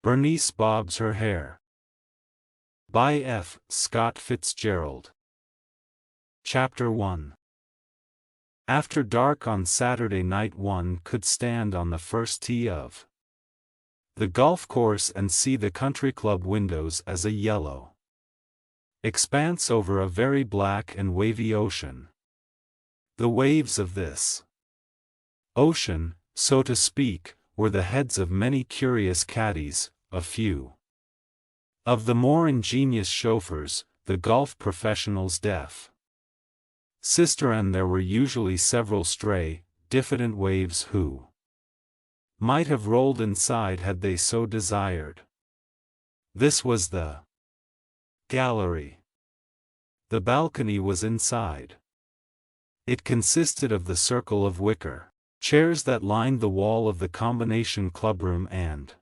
Bernice Bobs Her Hair. By F. Scott Fitzgerald. Chapter 1. After dark on Saturday night one could stand on the first tee of the golf course and see the country club windows as a yellow expanse over a very black and wavy ocean. The waves of this ocean, so to speak, were the heads of many curious caddies, a few of the more ingenious chauffeurs, the golf professionals' deaf sister, and there were usually several stray, diffident waves who might have rolled inside had they so desired. This was the gallery. The balcony was inside. It consisted of the circle of wicker chairs that lined the wall of the combination clubroom and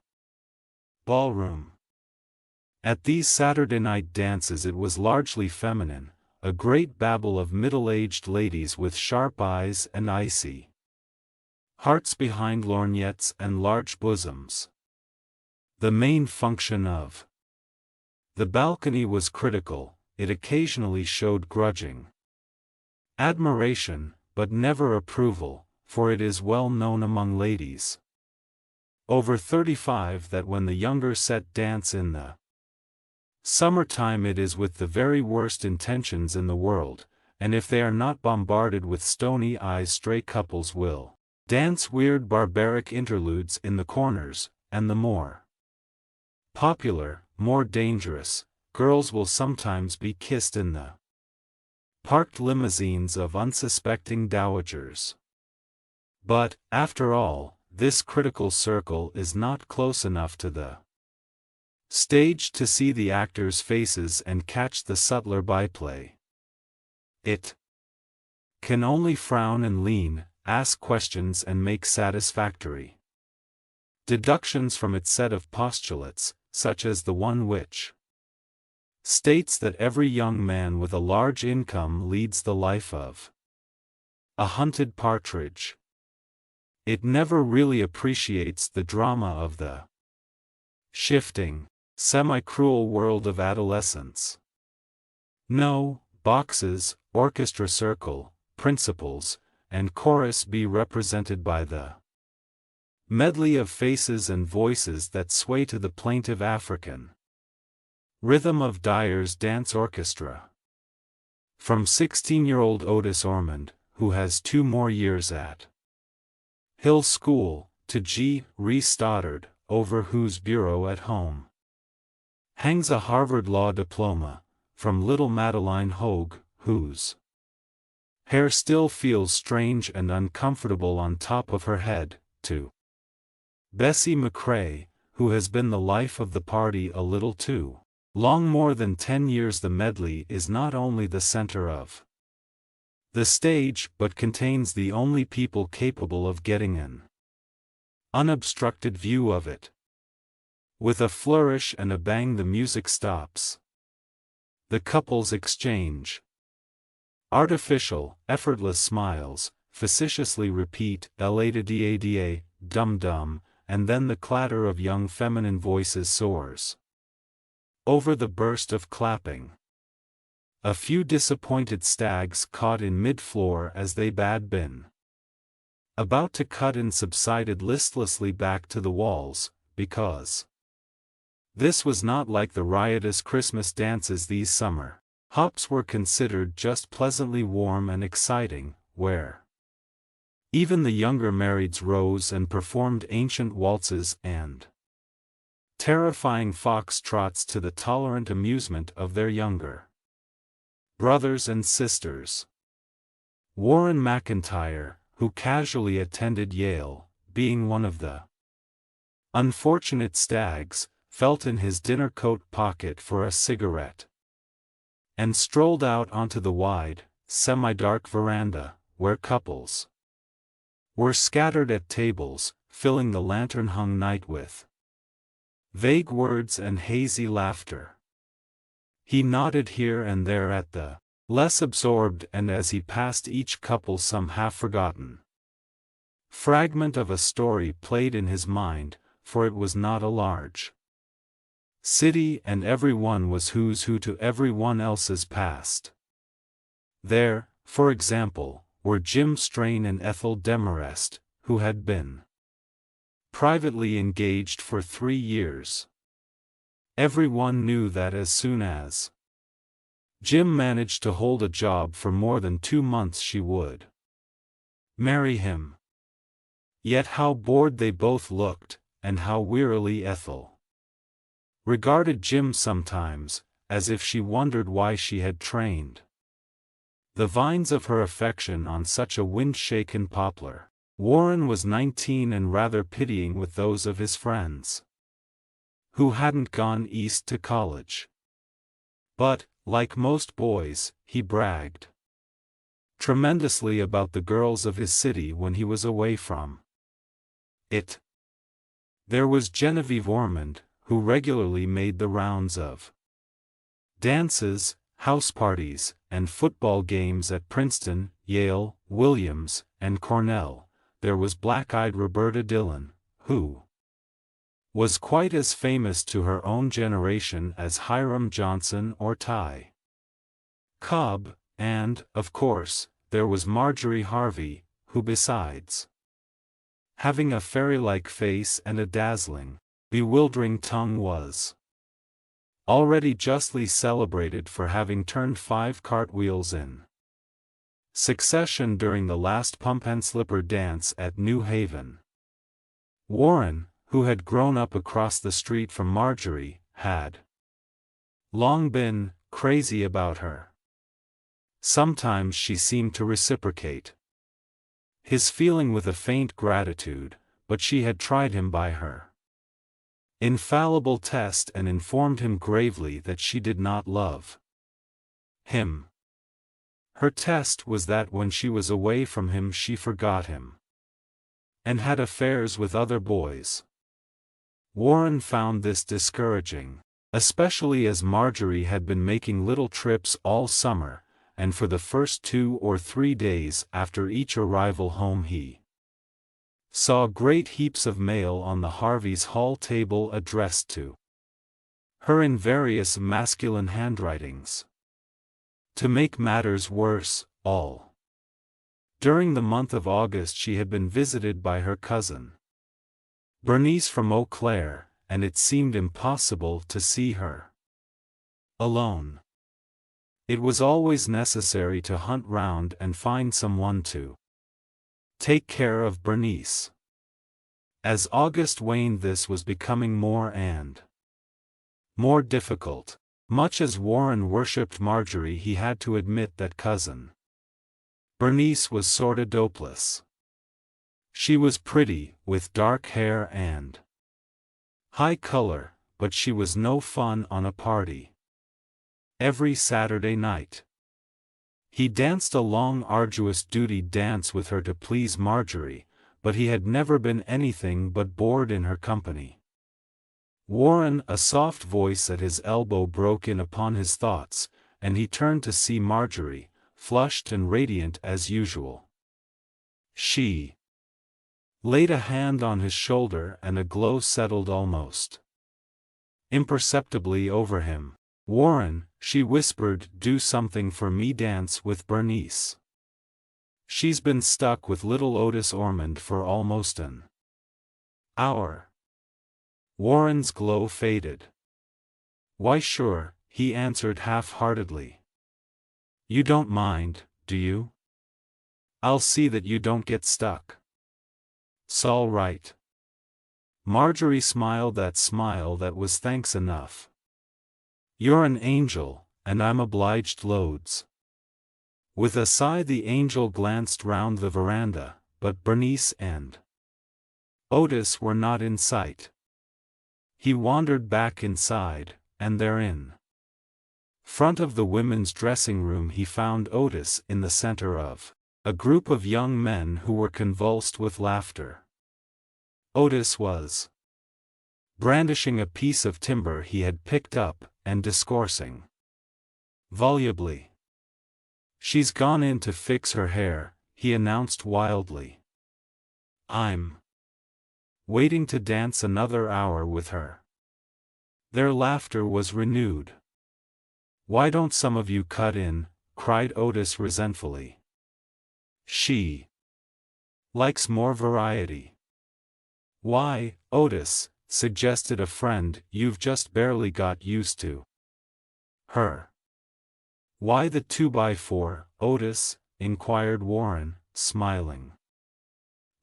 ballroom. At these Saturday night dances it was largely feminine, a great babble of middle-aged ladies with sharp eyes and icy hearts behind lorgnettes and large bosoms. The main function of the balcony was critical. It occasionally showed grudging admiration, but never approval, for it is well known among ladies over 35 that when the younger set dance in the summertime it is with the very worst intentions in the world, and if they are not bombarded with stony eyes stray couples will dance weird barbaric interludes in the corners, and the more popular, more dangerous, girls will sometimes be kissed in the parked limousines of unsuspecting dowagers. But, after all, this critical circle is not close enough to the stage to see the actors' faces and catch the subtler byplay. It can only frown and lean, ask questions and make satisfactory deductions from its set of postulates, such as the one which states that every young man with a large income leads the life of a hunted partridge. It never really appreciates the drama of the shifting, semi-cruel world of adolescence. No, boxes, orchestra circle, principals, and chorus be represented by the medley of faces and voices that sway to the plaintive African rhythm of Dyer's dance orchestra. From 16-year-old Otis Ormond, who has 2 more years at Hill School, to G. Reese Stoddard, over whose bureau at home hangs a Harvard Law diploma, from little Madeline Hogue, whose hair still feels strange and uncomfortable on top of her head, to Bessie McCrae, who has been the life of the party a little too long, more than 10 years. The medley is not only the center of the stage but contains the only people capable of getting an unobstructed view of it. With a flourish and a bang the music stops. The couples exchange artificial, effortless smiles, facetiously repeat "la-da-da-da, dum-dum," and then the clatter of young feminine voices soars over the burst of clapping. A few disappointed stags caught in mid-floor as they had been about to cut in subsided listlessly back to the walls, because this was not like the riotous Christmas dances these summer hops were considered just pleasantly warm and exciting, where even the younger marrieds rose and performed ancient waltzes and terrifying fox-trots to the tolerant amusement of their younger brothers and sisters. Warren McIntyre, who casually attended Yale, being one of the unfortunate stags, felt in his dinner coat pocket for a cigarette and strolled out onto the wide, semi-dark veranda, where couples were scattered at tables, filling the lantern-hung night with vague words and hazy laughter. He nodded here and there at the less absorbed, and as he passed each couple some half-forgotten fragment of a story played in his mind, for it was not a large city and everyone was who's who to everyone else's past. There, for example, were Jim Strain and Ethel Demarest, who had been privately engaged for 3 years. Everyone knew that as soon as Jim managed to hold a job for more than 2 months she would marry him. Yet how bored they both looked, and how wearily Ethel regarded Jim sometimes, as if she wondered why she had trained the vines of her affection on such a wind-shaken poplar. Warren was 19 and rather pitying with those of his friends who hadn't gone east to college. But, like most boys, he bragged tremendously about the girls of his city when he was away from it. There was Genevieve Ormond, who regularly made the rounds of dances, house parties, and football games at Princeton, Yale, Williams, and Cornell. There was black-eyed Roberta Dillon, who was quite as famous to her own generation as Hiram Johnson or Ty Cobb, and, of course, there was Marjorie Harvey, who besides having a fairy-like face and a dazzling, bewildering tongue was already justly celebrated for having turned 5 cartwheels in succession during the last pump-and-slipper dance at New Haven. Warren, who had grown up across the street from Marjorie, had long been crazy about her. Sometimes she seemed to reciprocate his feeling with a faint gratitude, but she had tried him by her infallible test and informed him gravely that she did not love him. Her test was that when she was away from him she forgot him and had affairs with other boys. Warren found this discouraging, especially as Marjorie had been making little trips all summer, and for the first 2 or 3 days after each arrival home he saw great heaps of mail on the Harveys' hall table addressed to her in various masculine handwritings. To make matters worse, all during the month of August she had been visited by her cousin Bernice from Eau Claire, and it seemed impossible to see her alone. It was always necessary to hunt round and find someone to take care of Bernice. As August waned, this was becoming more and more difficult. Much as Warren worshipped Marjorie, he had to admit that cousin Bernice was sorta dopeless. She was pretty, with dark hair and high color, but she was no fun on a party. Every Saturday night he danced a long arduous duty dance with her to please Marjorie, but he had never been anything but bored in her company. Warren, a soft voice at his elbow, broke in upon his thoughts, and he turned to see Marjorie, flushed and radiant as usual. She laid a hand on his shoulder and a glow settled almost imperceptibly over him. "Warren," she whispered, "do something for me, dance with Bernice. She's been stuck with little Otis Ormond for almost an hour." Warren's glow faded. "Why sure," he answered half-heartedly. "You don't mind, do you? I'll see that you don't get stuck." "'S'all right." Marjorie smiled that smile that was thanks enough. "You're an angel, and I'm obliged loads." With a sigh the angel glanced round the veranda, but Bernice and Otis were not in sight. He wandered back inside, and there in front of the women's dressing room he found Otis in the center of a group of young men who were convulsed with laughter. Otis was brandishing a piece of timber he had picked up, and discoursing volubly. "She's gone in to fix her hair," he announced wildly. "I'm waiting to dance another hour with her." Their laughter was renewed. "Why don't some of you cut in?" cried Otis resentfully. "She likes more variety." "Why, Otis," suggested a friend, "you've just barely got used to her." "Why the 2x4, Otis?" inquired Warren, smiling.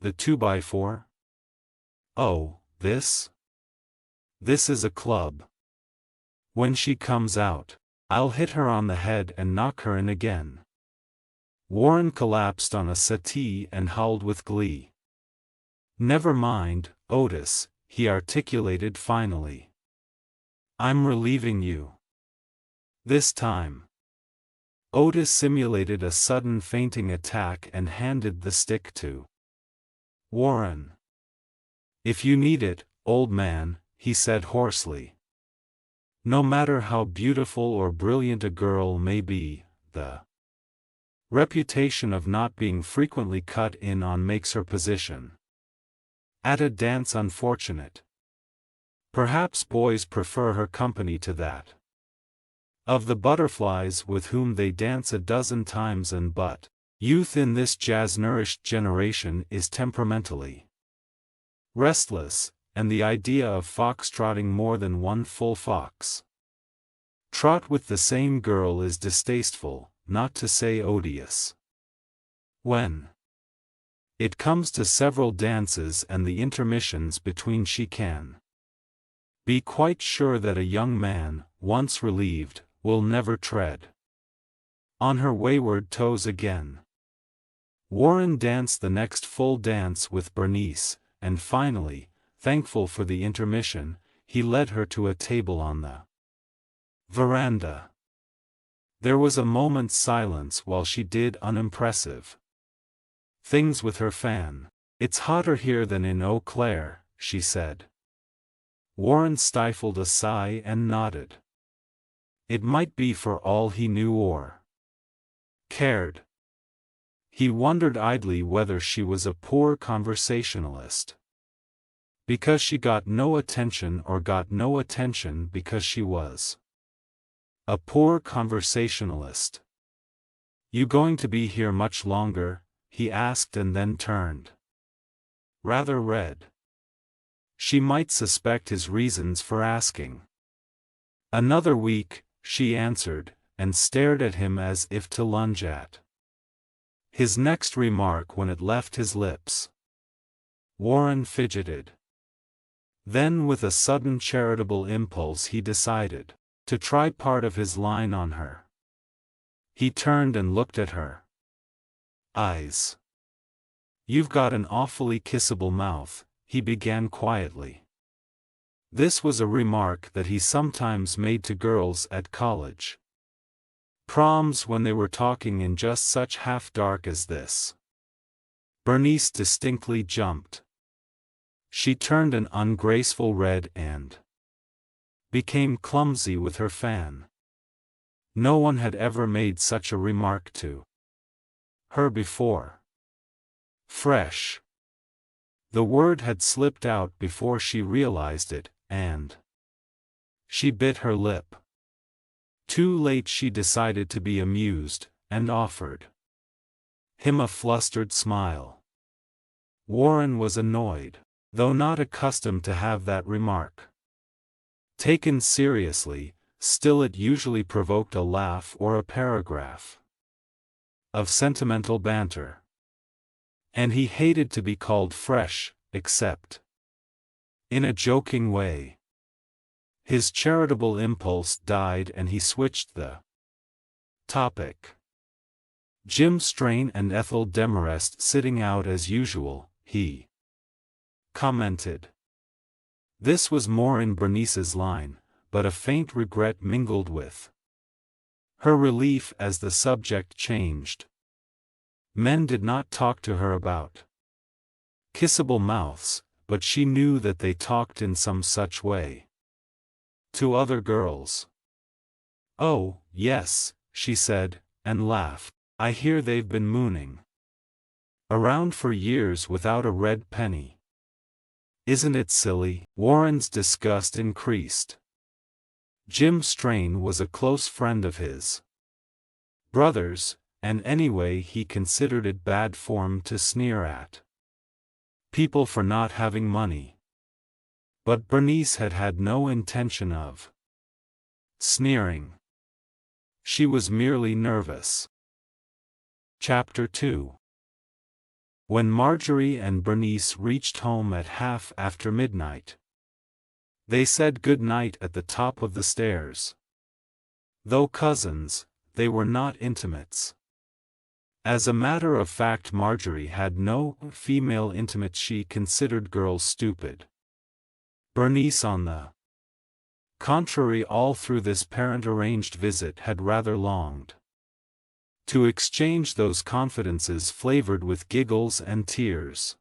"The 2x4? Oh, this? This is a club. When she comes out, I'll hit her on the head and knock her in again." Warren collapsed on a settee and howled with glee. "Never mind, Otis," he articulated finally. "I'm relieving you. This time." Otis simulated a sudden fainting attack and handed the stick to Warren. "If you need it, old man," he said hoarsely. "No matter how beautiful or brilliant a girl may be, the reputation of not being frequently cut in on makes her position at a dance unfortunate. Perhaps boys prefer her company to that of the butterflies with whom they dance a dozen times but youth in this jazz-nourished generation is temperamentally restless, and the idea of fox-trotting more than one full fox trot with the same girl is distasteful, not to say odious. When it comes to several dances and the intermissions between, she can be quite sure that a young man, once relieved, will never tread on her wayward toes again." Warren danced the next full dance with Bernice, and finally, thankful for the intermission, he led her to a table on the veranda. There was a moment's silence while she did unimpressive things with her fan. "It's hotter here than in Eau Claire," she said. Warren stifled a sigh and nodded. It might be for all he knew or cared. He wondered idly whether she was a poor conversationalist because she got no attention, or got no attention because she was a poor conversationalist. "You going to be here much longer?" he asked, and then turned rather red. She might suspect his reasons for asking. "Another week," she answered, and stared at him as if to lunge at his next remark when it left his lips. Warren fidgeted. Then, with a sudden charitable impulse, he decided to try part of his line on her. He turned and looked at her eyes. "You've got an awfully kissable mouth," he began quietly. This was a remark that he sometimes made to girls at college proms when they were talking in just such half-dark as this. Bernice distinctly jumped. She turned an ungraceful red and became clumsy with her fan. No one had ever made such a remark to her before. Fresh. The word had slipped out before she realized it, and she bit her lip. Too late she decided to be amused, and offered him a flustered smile. Warren was annoyed, though not accustomed to have that remark taken seriously. Still, it usually provoked a laugh or a paragraph of sentimental banter. And he hated to be called fresh, except in a joking way. His charitable impulse died and he switched the topic. Jim Strain and Ethel Demarest sitting out as usual, he commented. This was more in Bernice's line, but a faint regret mingled with her relief as the subject changed. Men did not talk to her about kissable mouths, but she knew that they talked in some such way to other girls. "Oh, yes," she said, and laughed. "I hear they've been mooning around for years without a red penny. Isn't it silly?" Warren's disgust increased. Jim Strain was a close friend of his brother's, and anyway he considered it bad form to sneer at people for not having money. But Bernice had had no intention of sneering. She was merely nervous. Chapter 2. When Marjorie and Bernice reached home at half after midnight, they said good night at the top of the stairs. Though cousins, they were not intimates. As a matter of fact, Marjorie had no female intimates. She considered girls stupid. Bernice, on the contrary, all through this parent-arranged visit had rather longed to exchange those confidences flavored with giggles and tears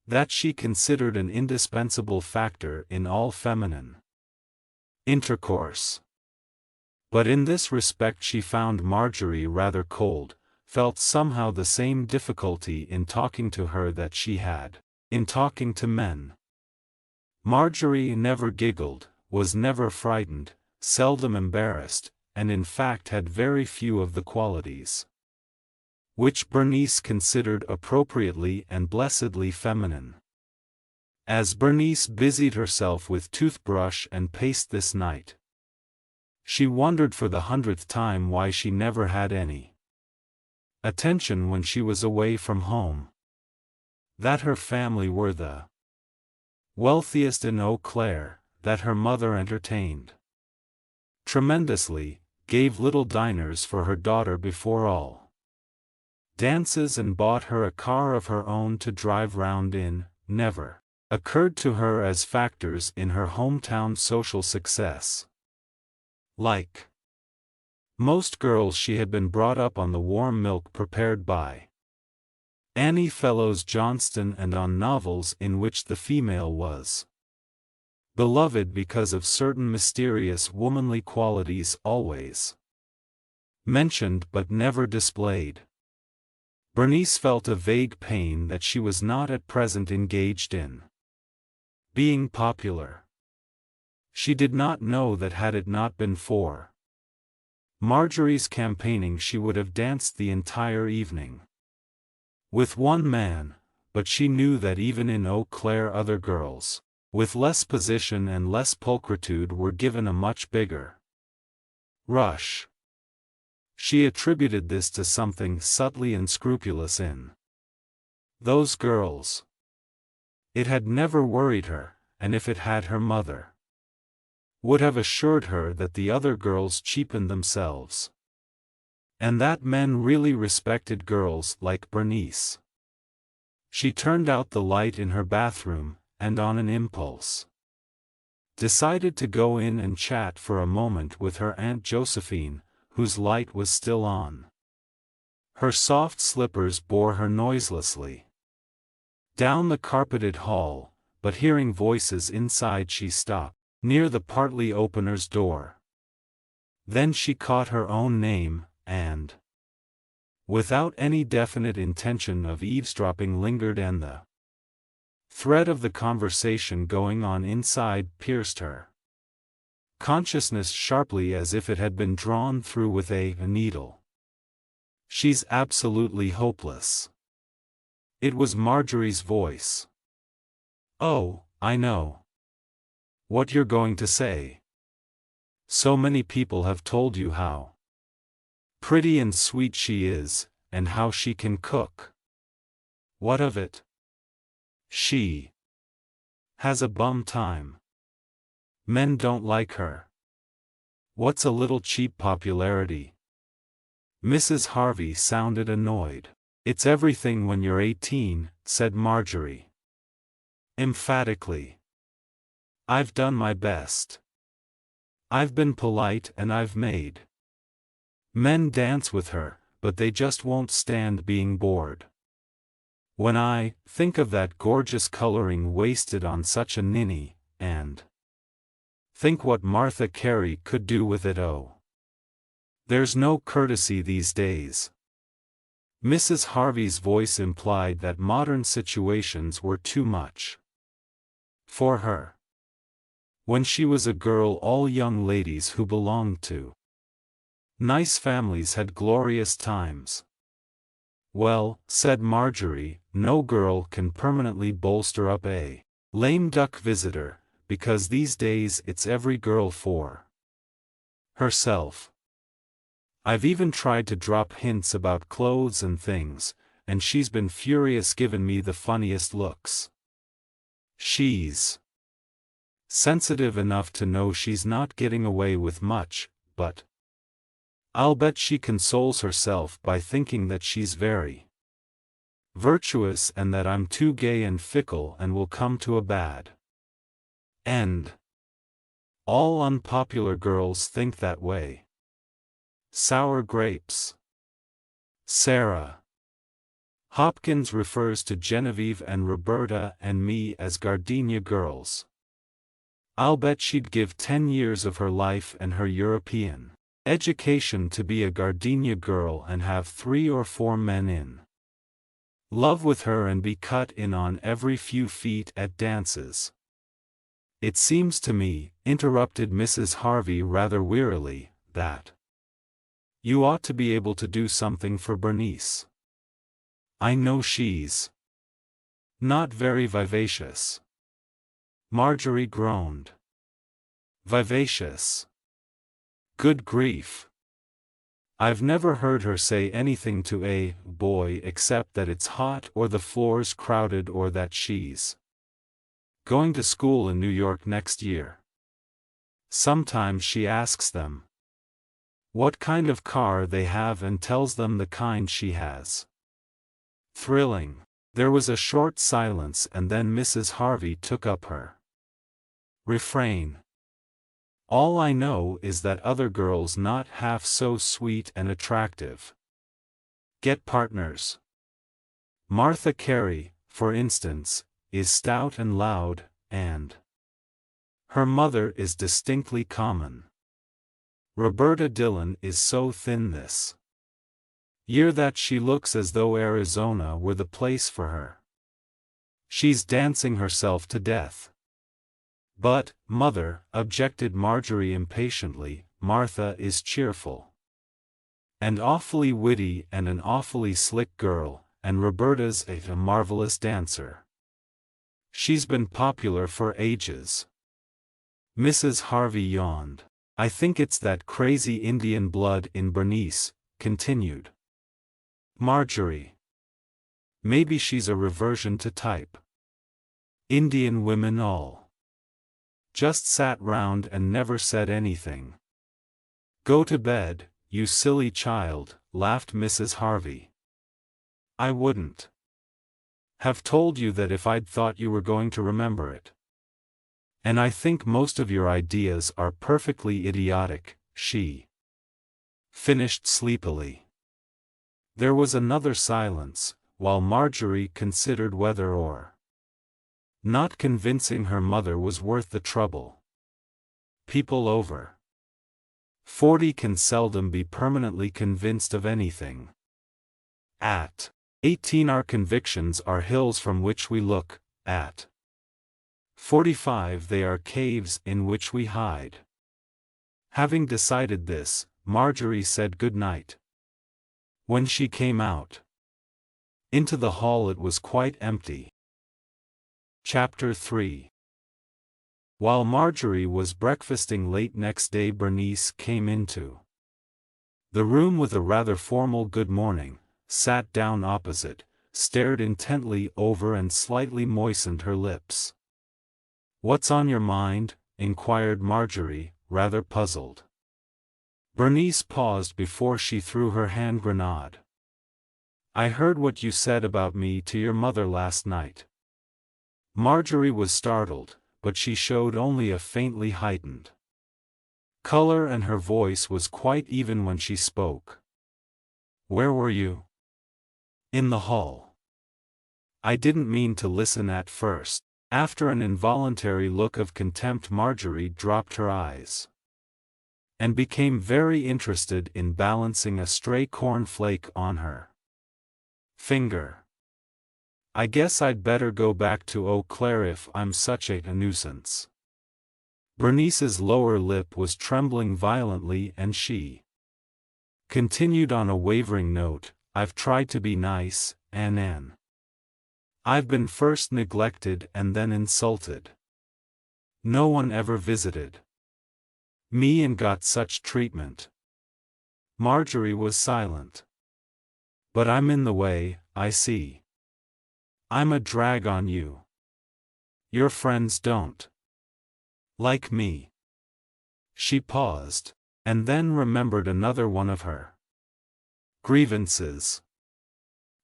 that she considered an indispensable factor in all feminine intercourse. But in this respect she found Marjorie rather cold, felt somehow the same difficulty in talking to her that she had in talking to men. Marjorie never giggled, was never frightened, seldom embarrassed, and in fact had very few of the qualities which Bernice considered appropriately and blessedly feminine. As Bernice busied herself with toothbrush and paste this night, she wondered for the 100th time why she never had any attention when she was away from home. That her family were the wealthiest in Eau Claire, that her mother entertained tremendously, gave little dinners for her daughter before all dances, and bought her a car of her own to drive round in, never occurred to her as factors in her hometown social success. Like most girls, she had been brought up on the warm milk prepared by Annie Fellows Johnston and on novels in which the female was beloved because of certain mysterious womanly qualities always mentioned but never displayed. Bernice felt a vague pain that she was not at present engaged in being popular. She did not know that had it not been for Marjorie's campaigning she would have danced the entire evening with one man, but she knew that even in Eau Claire other girls with less position and less pulchritude were given a much bigger rush. She attributed this to something subtly unscrupulous in those girls. It had never worried her, and if it had, her mother would have assured her that the other girls cheapened themselves, and that men really respected girls like Bernice. She turned out the light in her bathroom, and on an impulse decided to go in and chat for a moment with her Aunt Josephine, whose light was still on. Her soft slippers bore her noiselessly down the carpeted hall, but hearing voices inside she stopped near the partly opener's door. Then she caught her own name, and without any definite intention of eavesdropping lingered, and the thread of the conversation going on inside pierced her consciousness sharply as if it had been drawn through with a needle. "She's absolutely hopeless." It was Marjorie's voice. "Oh, I know what you're going to say. So many people have told you how pretty and sweet she is, and how she can cook. What of it? She has a bum time. Men don't like her. What's a little cheap popularity?" Mrs. Harvey sounded annoyed. "It's everything when you're 18, said Marjorie emphatically. "I've done my best. I've been polite and I've made men dance with her, but they just won't stand being bored. When I think of that gorgeous coloring wasted on such a ninny, and think what Martha Carey could do with it, oh, there's no courtesy these days." Mrs. Harvey's voice implied that modern situations were too much for her. When she was a girl, all young ladies who belonged to nice families had glorious times. Well, said Marjorie, no girl can permanently bolster up a lame duck visitor, because these days it's every girl for herself. I've even tried to drop hints about clothes and things, and she's been furious, giving me the funniest looks. She's sensitive enough to know she's not getting away with much, but I'll bet she consoles herself by thinking that she's very virtuous and that I'm too gay and fickle and will come to a bad end. All unpopular girls think that way. Sour grapes. Sarah Hopkins refers to Genevieve and Roberta and me as gardenia girls. I'll bet she'd give 10 years of her life and her European education to be a gardenia girl and have 3 or 4 men in love with her and be cut in on every few feet at dances. It seems to me, interrupted Mrs. Harvey rather wearily, that you ought to be able to do something for Bernice. I know she's not very vivacious. Marjorie groaned. Vivacious? Good grief. I've never heard her say anything to a boy except that it's hot or the floor's crowded or that she's going to school in New York next year. Sometimes she asks them what kind of car they have and tells them the kind she has. Thrilling. There was a short silence and then Mrs. Harvey took up her refrain. All I know is that other girls not half so sweet and attractive get partners. Martha Carey, for instance, is stout and loud, and her mother is distinctly common. Roberta Dillon is so thin this year that she looks as though Arizona were the place for her. She's dancing herself to death. But, mother, objected Marjorie impatiently, Martha is cheerful and awfully witty and an awfully slick girl, and Roberta's a marvelous dancer. She's been popular for ages. Mrs. Harvey yawned. I think it's that crazy Indian blood in Bernice, continued Marjorie. Maybe she's a reversion to type. Indian women all just sat round and never said anything. Go to bed, you silly child, laughed Mrs. Harvey. I wouldn't have told you that if I'd thought you were going to remember it. And I think most of your ideas are perfectly idiotic, she finished sleepily. There was another silence, while Marjorie considered whether or not convincing her mother was worth the trouble. People over 40 can seldom be permanently convinced of anything. At 18 our convictions are hills from which we look, at 45 they are caves in which we hide. Having decided this, Marjorie said good night. When she came out into the hall it was quite empty. Chapter 3. While Marjorie was breakfasting late next day, Bernice came into the room with a rather formal good morning, sat down opposite, stared intently over and slightly moistened her lips. What's on your mind? Inquired Marjorie, rather puzzled. Bernice paused before she threw her hand grenade. I heard what you said about me to your mother last night. Marjorie was startled, but she showed only a faintly heightened color and her voice was quite even when she spoke. Where were you? In the hall. I didn't mean to listen at first. After an involuntary look of contempt, Marjorie dropped her eyes and became very interested in balancing a stray cornflake on her finger. I guess I'd better go back to Eau Claire if I'm such a nuisance. Bernice's lower lip was trembling violently and she continued on a wavering note, "I've tried to be nice, Ann. I've been first neglected and then insulted. No one ever visited me and got such treatment." Marjorie was silent. "But I'm in the way, I see. I'm a drag on you. Your friends don't like me." She paused, and then remembered another one of her grievances.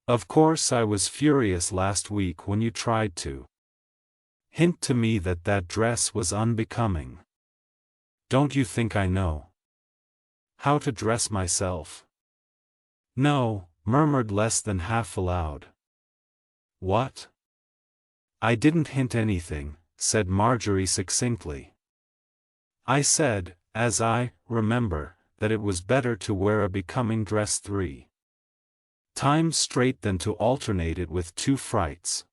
"Of course I was furious last week when you tried to hint to me that that dress was unbecoming. Don't you think I know how to dress myself?" "No," murmured less than half aloud. "What?" "I didn't hint anything," said Marjorie succinctly. "I said, as I remember, that it was better to wear a becoming dress 3 times straight than to alternate it with 2 frights.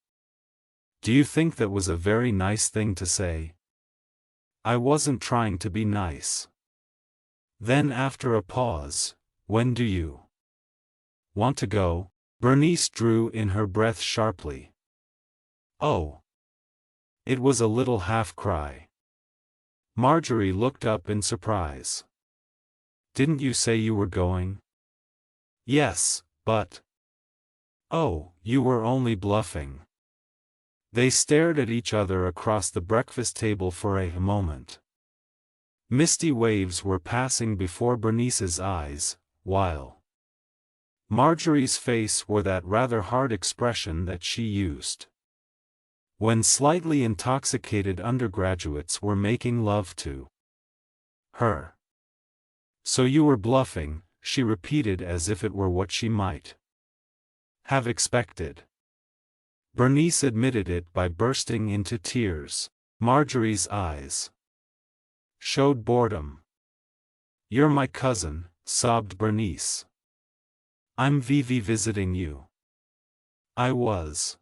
Do you think that was a very nice thing to say?" "I wasn't trying to be nice." Then after a pause, "When do you want to go?" Bernice drew in her breath sharply. "Oh." It was a little half-cry. Marjorie looked up in surprise. "Didn't you say you were going?" "Yes, but—" "Oh, you were only bluffing." They stared at each other across the breakfast table for a moment. Misty waves were passing before Bernice's eyes, while Marjorie's face wore that rather hard expression that she used when slightly intoxicated undergraduates were making love to her. "So you were bluffing," she repeated as if it were what she might have expected. Bernice admitted it by bursting into tears. Marjorie's eyes showed boredom. "You're my cousin," sobbed Bernice. "I'm Vivi visiting you. I was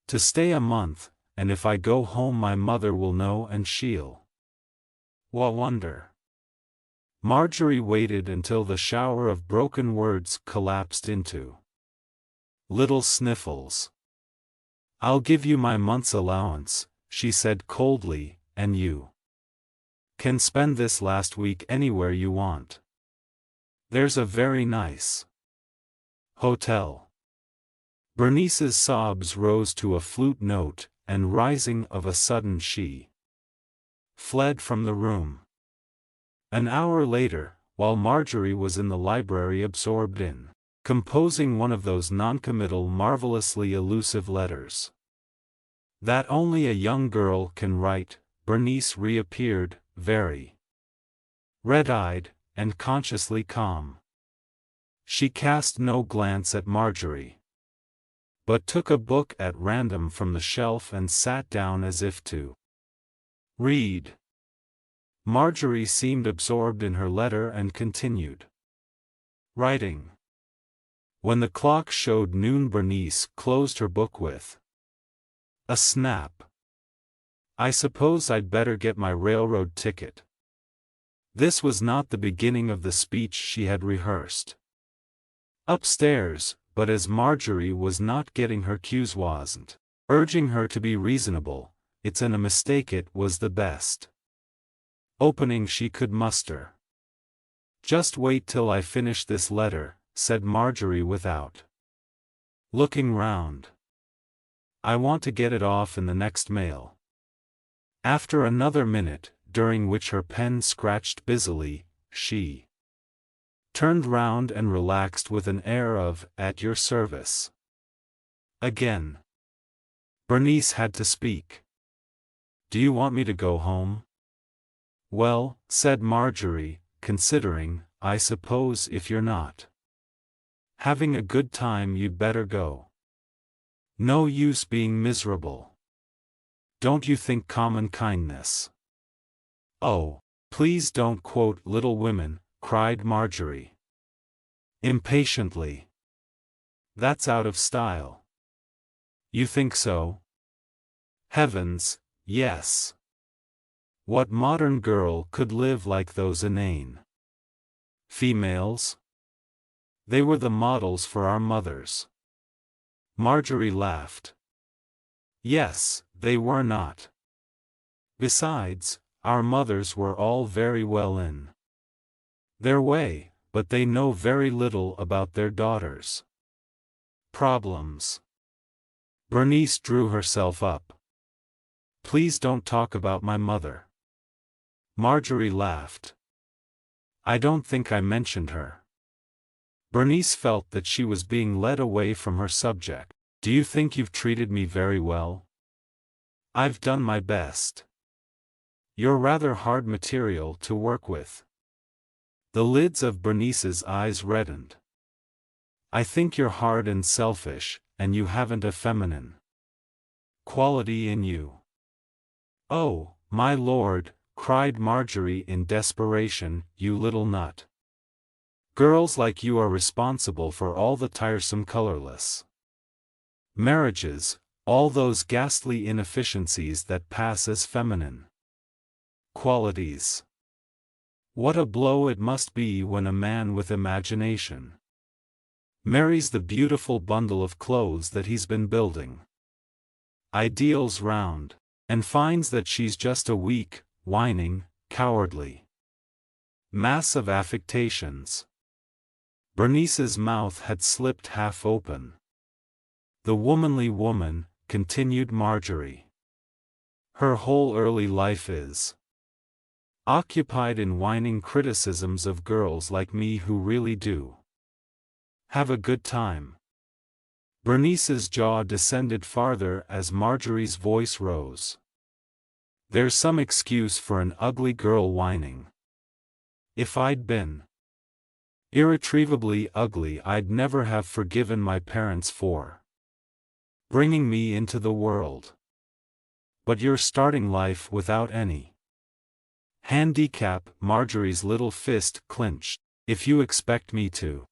to stay a month, and if I go home my mother will know and she'll wonder." Marjorie waited until the shower of broken words collapsed into little sniffles. "I'll give you my month's allowance," she said coldly, "and you can spend this last week anywhere you want. There's a very nice hotel." Bernice's sobs rose to a flute note, and rising of a sudden she fled from the room. An hour later, while Marjorie was in the library absorbed in composing one of those noncommittal marvelously elusive letters that only a young girl can write, Bernice reappeared, very red-eyed, and consciously calm. She cast no glance at Marjorie, but took a book at random from the shelf and sat down as if to read. Marjorie seemed absorbed in her letter and continued writing. When the clock showed noon, Bernice closed her book with a snap. "I suppose I'd better get my railroad ticket." This was not the beginning of the speech she had rehearsed upstairs, but as Marjorie was not getting her cues, wasn't urging her to be reasonable, it's a mistake, it was the best opening she could muster. "Just wait till I finish this letter," said Marjorie without looking round. "I want to get it off in the next mail." After another minute, during which her pen scratched busily, she turned round and relaxed with an air of, "At your service." Again Bernice had to speak. "Do you want me to go home?" "Well," said Marjorie, considering, "I suppose if you're not having a good time you'd better go. No use being miserable. Don't you think common kindness—" "Oh, please don't quote Little Women," cried Marjorie impatiently. "That's out of style." "You think so?" "Heavens, yes. What modern girl could live like those inane females? They were the models for our mothers. Marjorie laughed. Yes, they were not. Besides, our mothers were all very well in their way, but they know very little about their daughters' problems. Bernice drew herself up. Please don't talk about my mother. Marjorie laughed. I don't think I mentioned her. Bernice felt that she was being led away from her subject. Do you think you've treated me very well? I've done my best. You're rather hard material to work with. The lids of Bernice's eyes reddened. I think you're hard and selfish, and you haven't a feminine quality in you. Oh, my lord, cried Marjorie in desperation, you little nut. Girls like you are responsible for all the tiresome colorless marriages, all those ghastly inefficiencies that pass as feminine qualities. What a blow it must be when a man with imagination marries the beautiful bundle of clothes that he's been building ideals round, and finds that she's just a weak, whining, cowardly mass of affectations. Bernice's mouth had slipped half open. The womanly woman, continued Marjorie. Her whole early life is occupied in whining criticisms of girls like me who really do have a good time. Bernice's jaw descended farther as Marjorie's voice rose. There's some excuse for an ugly girl whining. If I'd been irretrievably ugly, I'd never have forgiven my parents for bringing me into the world. But you're starting life without any handicap. Marjorie's little fist clenched. If you expect me to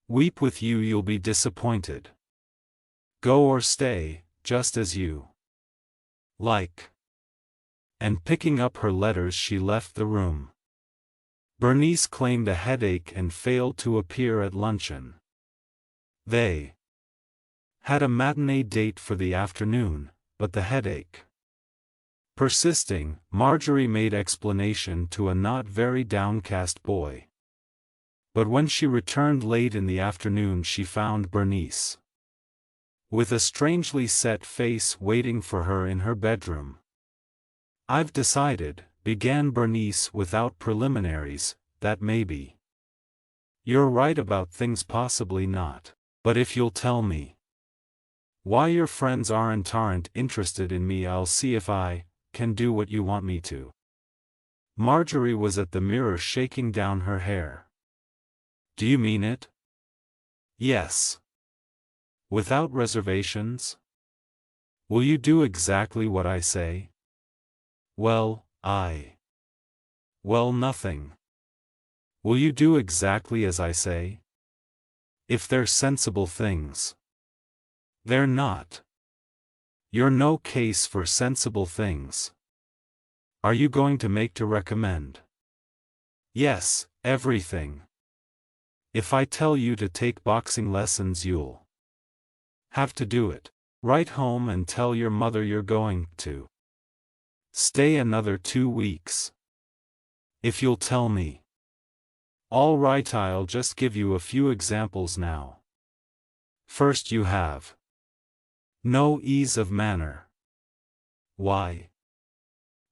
weep with you, you'll be disappointed. Go or stay, just as you like. And picking up her letters, she left the room. Bernice claimed a headache and failed to appear at luncheon. They had a matinee date for the afternoon, but the headache persisting, Marjorie made explanation to a not very downcast boy. But when she returned late in the afternoon, she found Bernice with a strangely set face waiting for her in her bedroom. I've decided, began Bernice without preliminaries, that maybe you're right about things, possibly not. But if you'll tell me why your friends aren't interested in me, I'll see if I can do what you want me to. Marjorie was at the mirror shaking down her hair. Do you mean it? Yes. Without reservations? Will you do exactly what I say? Well, nothing. Will you do exactly as I say? If they're sensible things. They're not. You're no case for sensible things. Are you going to make to recommend? Yes, everything. If I tell you to take boxing lessons, you'll have to do it. Write home and tell your mother you're going to stay another 2 weeks. If you'll tell me. All right, I'll just give you a few examples now. First, you have no ease of manner. Why?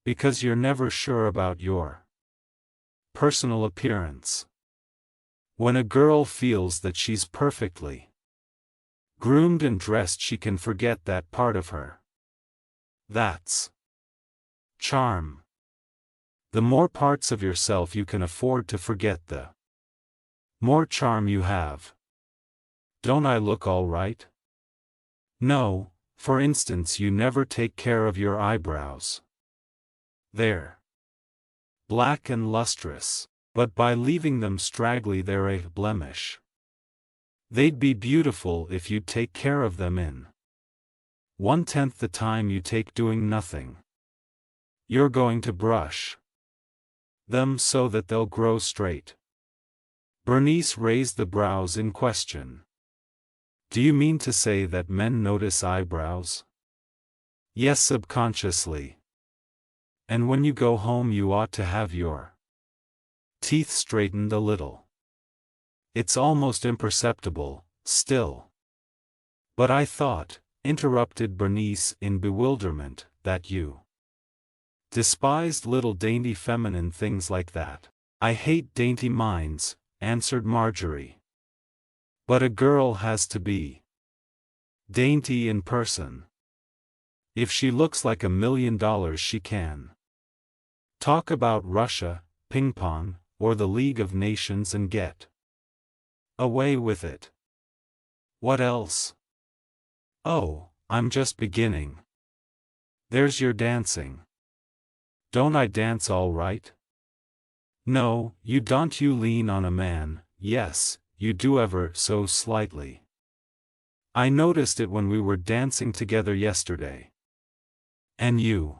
Because you're never sure about your personal appearance. When a girl feels that she's perfectly groomed and dressed, she can forget that part of her. That's charm. The more parts of yourself you can afford to forget, the more charm you have. Don't I look all right? No, for instance, you never take care of your eyebrows. They're black and lustrous, but by leaving them straggly they're a blemish. They'd be beautiful if you'd take care of them in 1/10 the time you take doing nothing. You're going to brush them so that they'll grow straight. Bernice raised the brows in question. Do you mean to say that men notice eyebrows? Yes, subconsciously. And when you go home you ought to have your teeth straightened a little. It's almost imperceptible, still. But I thought, interrupted Bernice in bewilderment, that you despised little dainty feminine things like that. I hate dainty minds, answered Marjorie. But a girl has to be dainty in person. If she looks like $1 million she can talk about Russia, ping pong, or the League of Nations and get away with it. What else? Oh, I'm just beginning. There's your dancing. Don't I dance all right? No, you don't. You lean on a man, yes, you do ever so slightly. I noticed it when we were dancing together yesterday. And you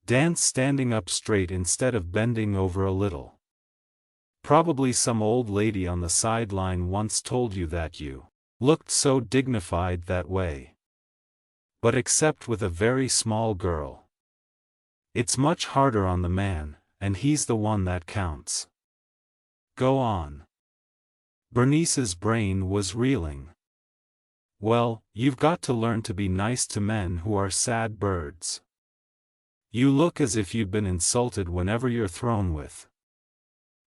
dance standing up straight instead of bending over a little. Probably some old lady on the sideline once told you that you looked so dignified that way. But except with a very small girl, it's much harder on the man, and he's the one that counts. Go on. Bernice's brain was reeling. Well, you've got to learn to be nice to men who are sad birds. You look as if you'd been insulted whenever you're thrown with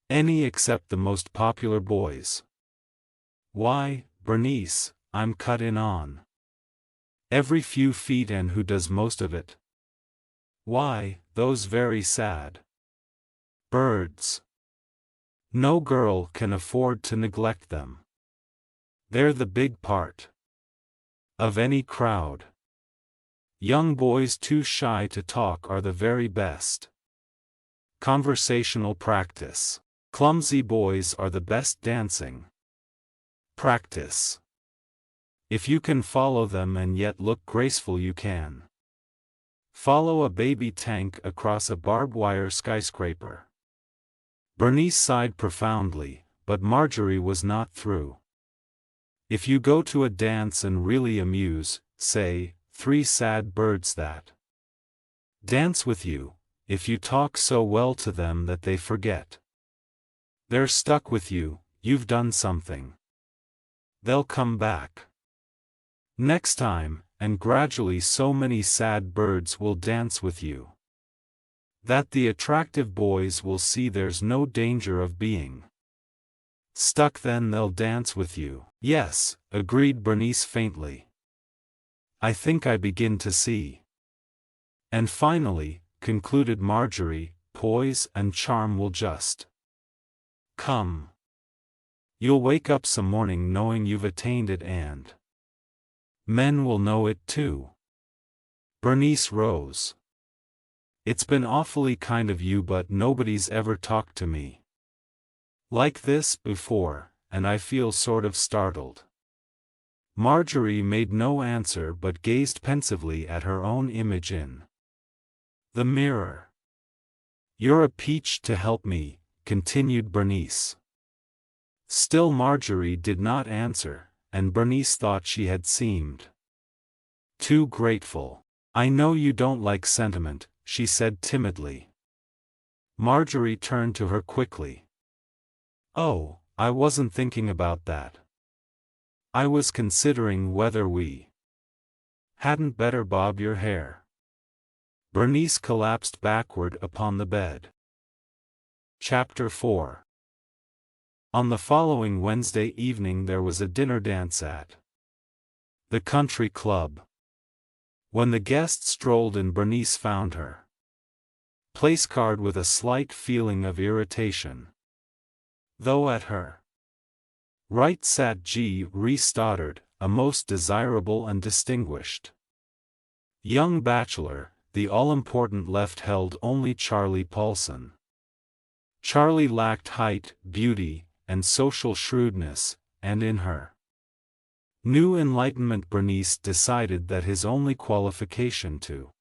any except the most popular boys. Why, Bernice, I'm cut in on every few feet, and who does most of it? Why, those very sad birds. No girl can afford to neglect them. They're the big part of any crowd. Young boys too shy to talk are the very best conversational practice. Clumsy boys are the best dancing practice. If you can follow them and yet look graceful, you can follow a baby tank across a barbed wire skyscraper. Bernice sighed profoundly, but Marjorie was not through. If you go to a dance and really amuse, say, 3 sad birds that dance with you, if you talk so well to them that they forget they're stuck with you, you've done something. They'll come back next time, and gradually so many sad birds will dance with you that the attractive boys will see there's no danger of being stuck. Then they'll dance with you. Yes, agreed Bernice faintly. I think I begin to see. And finally, concluded Marjorie, poise and charm will just come. You'll wake up some morning knowing you've attained it, and men will know it too. Bernice rose. It's been awfully kind of you, but nobody's ever talked to me like this before, and I feel sort of startled. Marjorie made no answer but gazed pensively at her own image in the mirror. You're a peach to help me, continued Bernice. Still Marjorie did not answer, and Bernice thought she had seemed too grateful. I know you don't like sentiment, she said timidly. Marjorie turned to her quickly. Oh, I wasn't thinking about that. I was considering whether we hadn't better bob your hair. Bernice collapsed backward upon the bed. Chapter 4. On the following Wednesday evening there was a dinner dance at the country club. When the guests strolled in, Bernice found her placard with a slight feeling of irritation. Though at her right sat G. Stoddard, a most desirable and distinguished young bachelor, the all-important left held only Charlie Paulson. Charlie lacked height, beauty, and social shrewdness, and in her new enlightenment Bernice decided that his only qualification to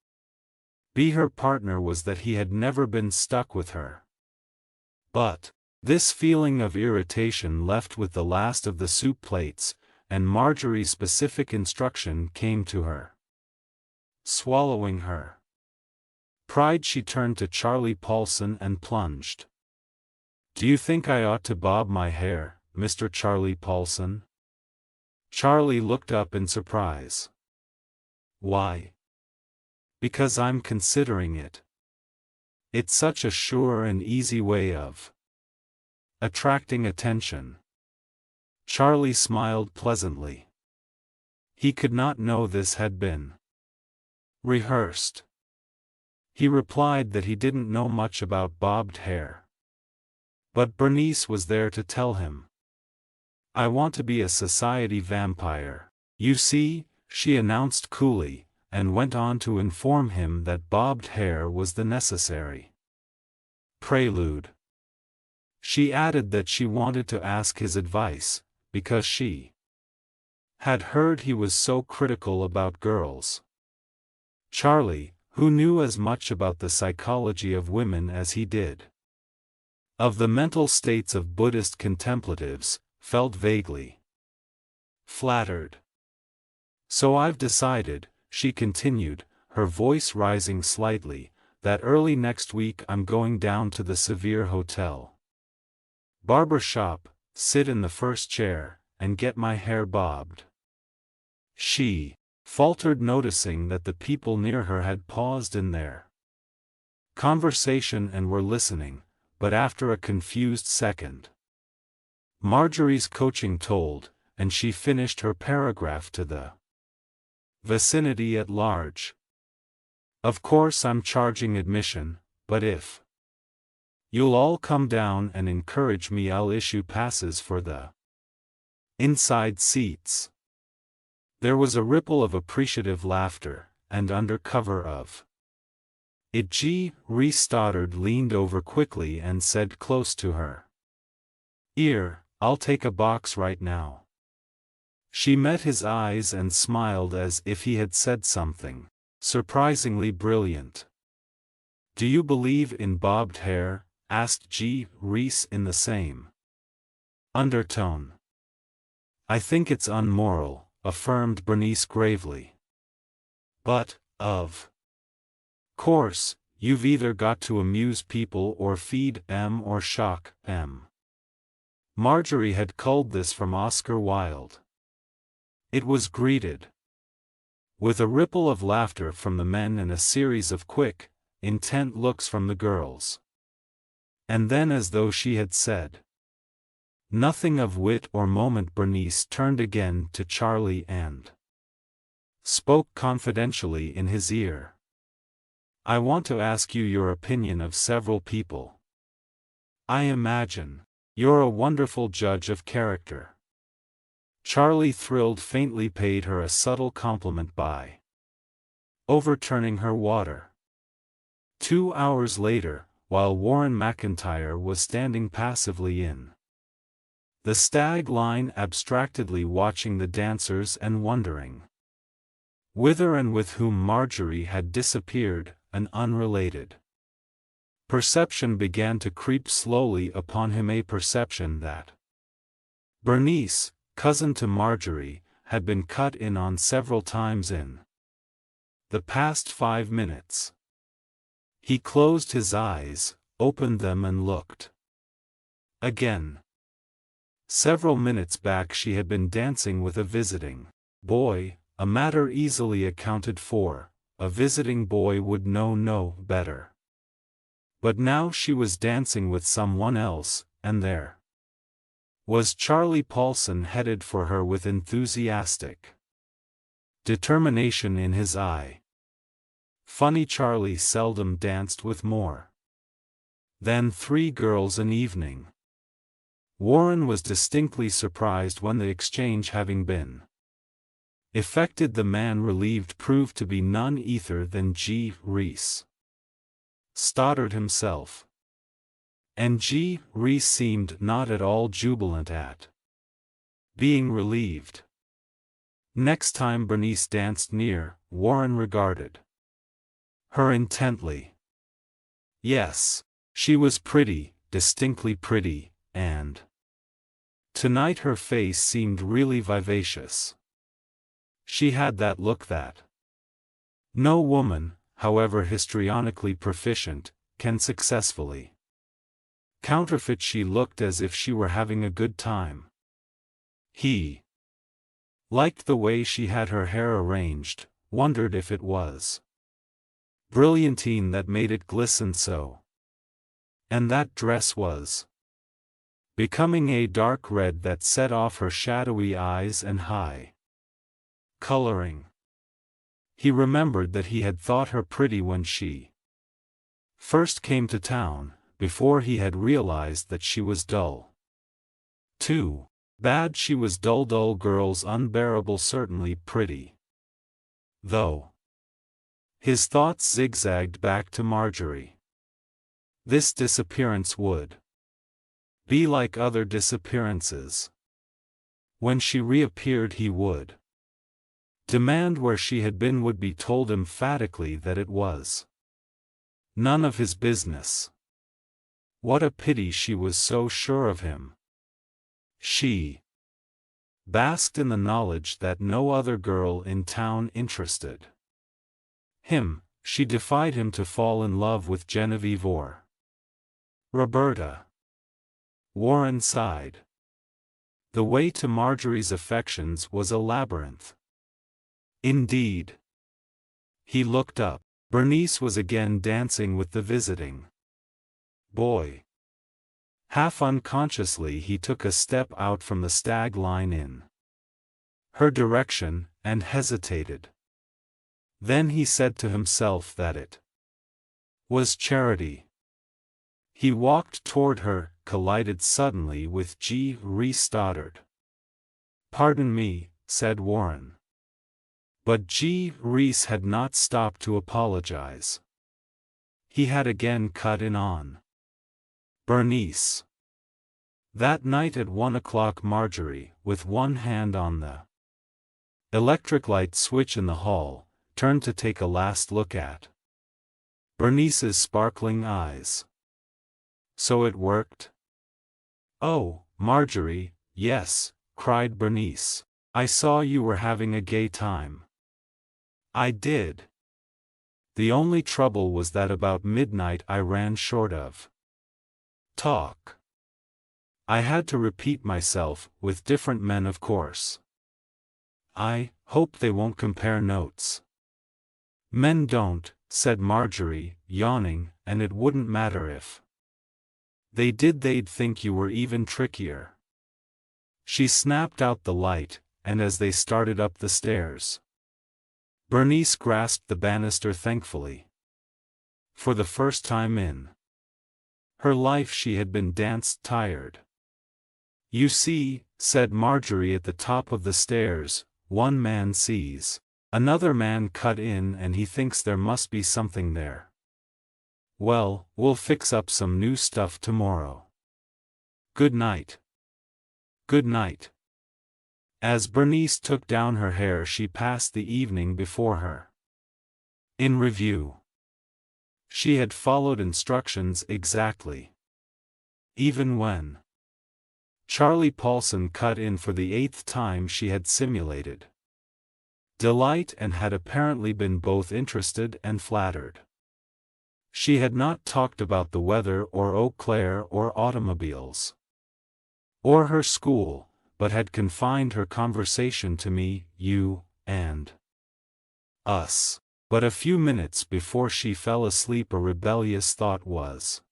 be her partner was that he had never been stuck with her. But this feeling of irritation left with the last of the soup plates, and Marjorie's specific instruction came to her. Swallowing her pride, she turned to Charlie Paulson and plunged. "Do you think I ought to bob my hair, Mr. Charlie Paulson?" Charlie looked up in surprise. "Why?" "Because I'm considering it. It's such a sure and easy way of attracting attention." Charlie smiled pleasantly. He could not know this had been rehearsed. He replied that he didn't know much about bobbed hair. But Bernice was there to tell him. "I want to be a society vampire, you see," she announced coolly, and went on to inform him that bobbed hair was the necessary prelude. She added that she wanted to ask his advice, because she had heard he was so critical about girls. Charlie, who knew as much about the psychology of women as he did of the mental states of Buddhist contemplatives, felt vaguely flattered. "So I've decided," she continued, her voice rising slightly, "that early next week I'm going down to the Severe Hotel barber shop, sit in the first chair, and get my hair bobbed." She faltered, noticing that the people near her had paused in their conversation and were listening, but after a confused second, Marjorie's coaching told, and she finished her paragraph to the vicinity at large. "Of course I'm charging admission, but if you'll all come down and encourage me, I'll issue passes for the inside seats." There was a ripple of appreciative laughter, and under cover of it Reese Stoddard leaned over quickly and said close to her ear, "I'll take a box right now." She met his eyes and smiled as if he had said something surprisingly brilliant. "Do you believe in bobbed hair?" asked Reese in the same undertone. "I think it's unmoral," affirmed Bernice gravely. "But, of course, you've either got to amuse people or feed 'em or shock 'em." Marjorie had culled this from Oscar Wilde. It was greeted with a ripple of laughter from the men and a series of quick, intent looks from the girls. And then, as though she had said nothing of wit or moment, Bernice turned again to Charlie and spoke confidentially in his ear. "I want to ask you your opinion of several people. I imagine you're a wonderful judge of character." Charlie, thrilled faintly, paid her a subtle compliment by overturning her water. 2 hours later, while Warren McIntyre was standing passively in the stag line, abstractedly watching the dancers and wondering whither and with whom Marjorie had disappeared, an unrelated perception began to creep slowly upon him, a perception that Bernice, cousin to Marjorie, had been cut in on several times in the past 5 minutes. He closed his eyes, opened them and looked again. Several minutes back she had been dancing with a visiting boy, a matter easily accounted for. A visiting boy would know no better. But now she was dancing with someone else, and there was Charlie Paulson headed for her with enthusiastic determination in his eye. Funny, Charlie seldom danced with more than 3 girls an evening. Warren was distinctly surprised when the exchange, having been effected, the man relieved proved to be none other than Reese Stoddard himself. And Reese seemed not at all jubilant at being relieved. Next time Bernice danced near, Warren regarded her intently. Yes, she was pretty, distinctly pretty, and tonight her face seemed really vivacious. She had that look that no woman, however histrionically proficient, can successfully counterfeit. She looked as if she were having a good time. He liked the way she had her hair arranged, wondered if it was brilliantine that made it glisten so. And that dress was becoming, a dark red that set off her shadowy eyes and high coloring. He remembered that he had thought her pretty when she first came to town, before he had realized that she was dull. Too bad she was dull girls unbearable, certainly pretty. Though his thoughts zigzagged back to Marjorie. This disappearance would be like other disappearances. When she reappeared he would demand where she had been, would be told emphatically that it was none of his business. What a pity she was so sure of him. She basked in the knowledge that no other girl in town interested him. She defied him to fall in love with Genevieve or Roberta. Warren sighed. The way to Marjorie's affections was a labyrinth. Indeed. He looked up. Bernice was again dancing with the visiting boy. Half unconsciously he took a step out from the stag line in her direction, and hesitated. Then he said to himself that it was charity. He walked toward her, collided suddenly with G. Reese Stoddard. "Pardon me," said Warren. But G. Reese had not stopped to apologize. He had again cut in on Bernice. That night at 1 o'clock Marjorie, with one hand on the electric light switch in the hall, turned to take a last look at Bernice's sparkling eyes. "So it worked?" "Oh, Marjorie, yes," cried Bernice. "I saw you were having a gay time." "I did. The only trouble was that about midnight I ran short of talk. I had to repeat myself, with different men of course. I hope they won't compare notes." "Men don't," said Marjorie, yawning, "and it wouldn't matter if they did. They'd think you were even trickier." She snapped out the light, and as they started up the stairs, Bernice grasped the banister thankfully. For the first time in her life she had been dance-tired. "You see," said Marjorie at the top of the stairs, "one man sees another man cut in and he thinks there must be something there. Well, we'll fix up some new stuff tomorrow. Good night." "Good night." As Bernice took down her hair she passed the evening before her in review. She had followed instructions exactly. Even when Charlie Paulson cut in for the 8th time she had simulated delight and had apparently been both interested and flattered. She had not talked about the weather or Eau Claire or automobiles or her school, but had confined her conversation to me, you, and us. But a few minutes before she fell asleep a rebellious thought was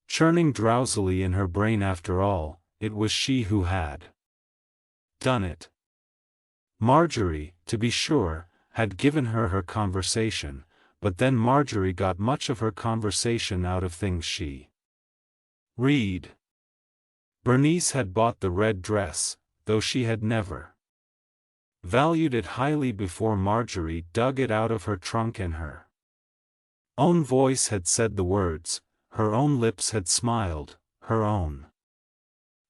churning drowsily in her brain. After all, it was she who had done it. Marjorie, to be sure, had given her her conversation, but then Marjorie got much of her conversation out of things she read. Bernice had bought the red dress, though she had never valued it highly before Marjorie dug it out of her trunk and her own voice had said the words, her own lips had smiled, her own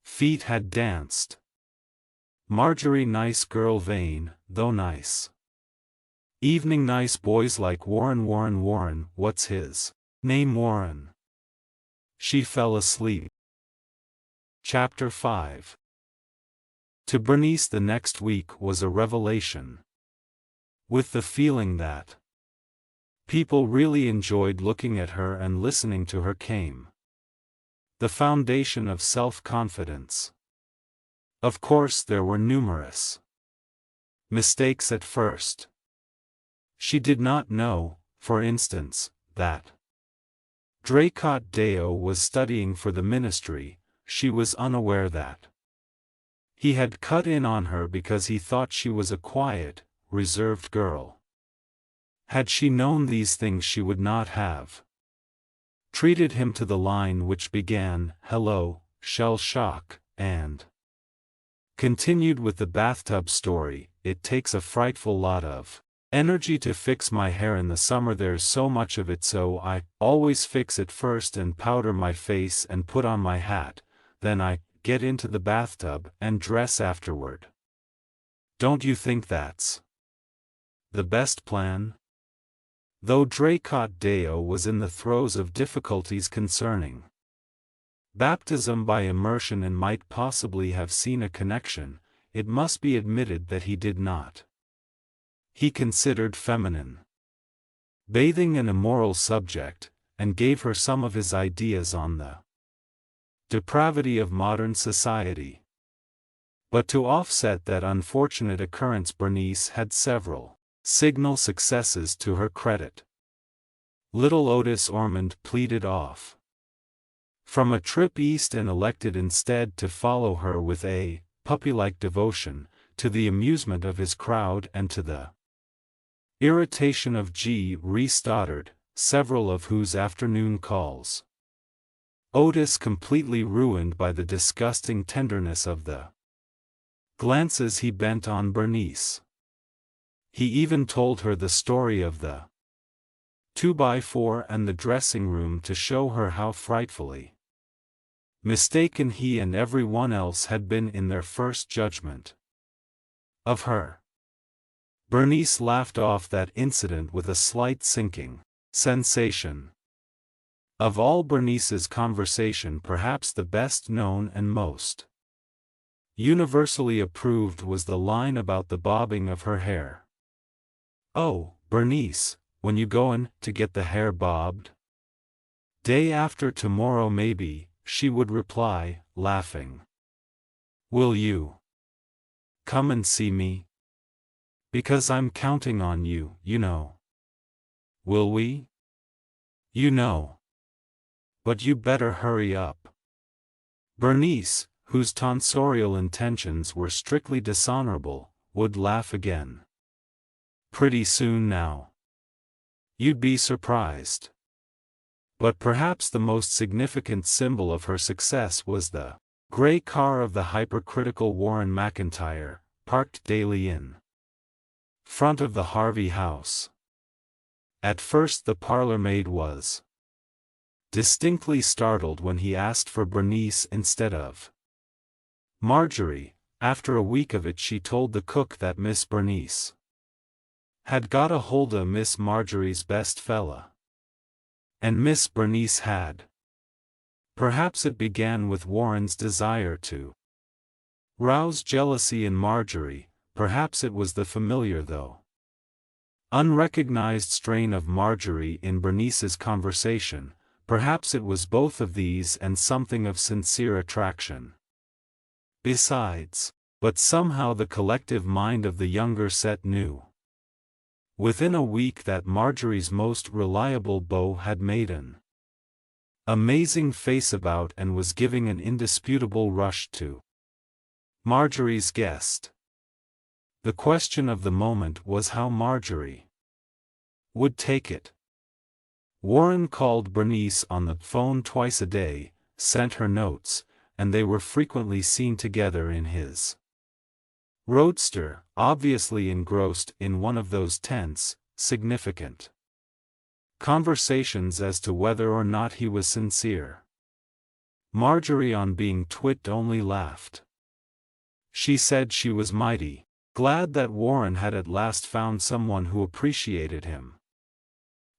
feet had danced. Marjorie, nice girl, vain, though nice. Evening nice boys like Warren, what's his name Warren? She fell asleep. Chapter 5. To Bernice the next week was a revelation. With the feeling that people really enjoyed looking at her and listening to her came the foundation of self-confidence. Of course there were numerous mistakes at first. She did not know, for instance, that Draycott Deo was studying for the ministry. She was unaware that he had cut in on her because he thought she was a quiet, reserved girl. Had she known these things she would not have treated him to the line which began, "Hello, shell shock," and continued with the bathtub story. It takes a frightful lot of energy to fix my hair in the summer, there's so much of it, so I always fix it first and powder my face and put on my hat, then I get into the bathtub and dress afterward. Don't you think that's the best plan? Though Draycott Deo was in the throes of difficulties concerning baptism by immersion and might possibly have seen a connection, it must be admitted that he did not. He considered feminine bathing an immoral subject, and gave her some of his ideas on the depravity of modern society. But to offset that unfortunate occurrence, Bernice had several signal successes to her credit. Little Otis Ormond pleaded off from a trip east and elected instead to follow her with a puppy-like devotion, to the amusement of his crowd and to the irritation of G. Stoddard, several of whose afternoon calls Otis completely ruined by the disgusting tenderness of the glances he bent on Bernice. He even told her the story of the 2x4 and the dressing room to show her how frightfully mistaken he and every one else had been in their first judgment of her. Bernice laughed off that incident with a slight sinking sensation. Of all Bernice's conversation, perhaps the best known and most universally approved was the line about the bobbing of her hair. "Oh, Bernice, when you goin' to get the hair bobbed?" "Day after tomorrow maybe," she would reply, laughing. "Will you come and see me? Because I'm counting on you, you know." "Will we?" "You know. But you better hurry up." Bernice, whose tonsorial intentions were strictly dishonorable, would laugh again. "Pretty soon now. You'd be surprised." But perhaps the most significant symbol of her success was the gray car of the hypercritical Warren McIntyre, parked daily in front of the Harvey house. At first the parlor-maid was distinctly startled when he asked for Bernice instead of Marjorie. After a week of it she told the cook that Miss Bernice had got a hold of Miss Marjorie's best fella. And Miss Bernice had. Perhaps it began with Warren's desire to rouse jealousy in Marjorie, perhaps it was the familiar though unrecognized strain of Marjorie in Bernice's conversation, perhaps it was both of these and something of sincere attraction besides, but somehow the collective mind of the younger set knew within a week that Marjorie's most reliable beau had made an amazing face about and was giving an indisputable rush to Marjorie's guest. The question of the moment was how Marjorie would take it. Warren called Bernice on the phone twice a day, sent her notes, and they were frequently seen together in his roadster, obviously engrossed in one of those tense, significant conversations as to whether or not he was sincere. Marjorie, on being twit, only laughed. She said she was mighty glad that Warren had at last found someone who appreciated him.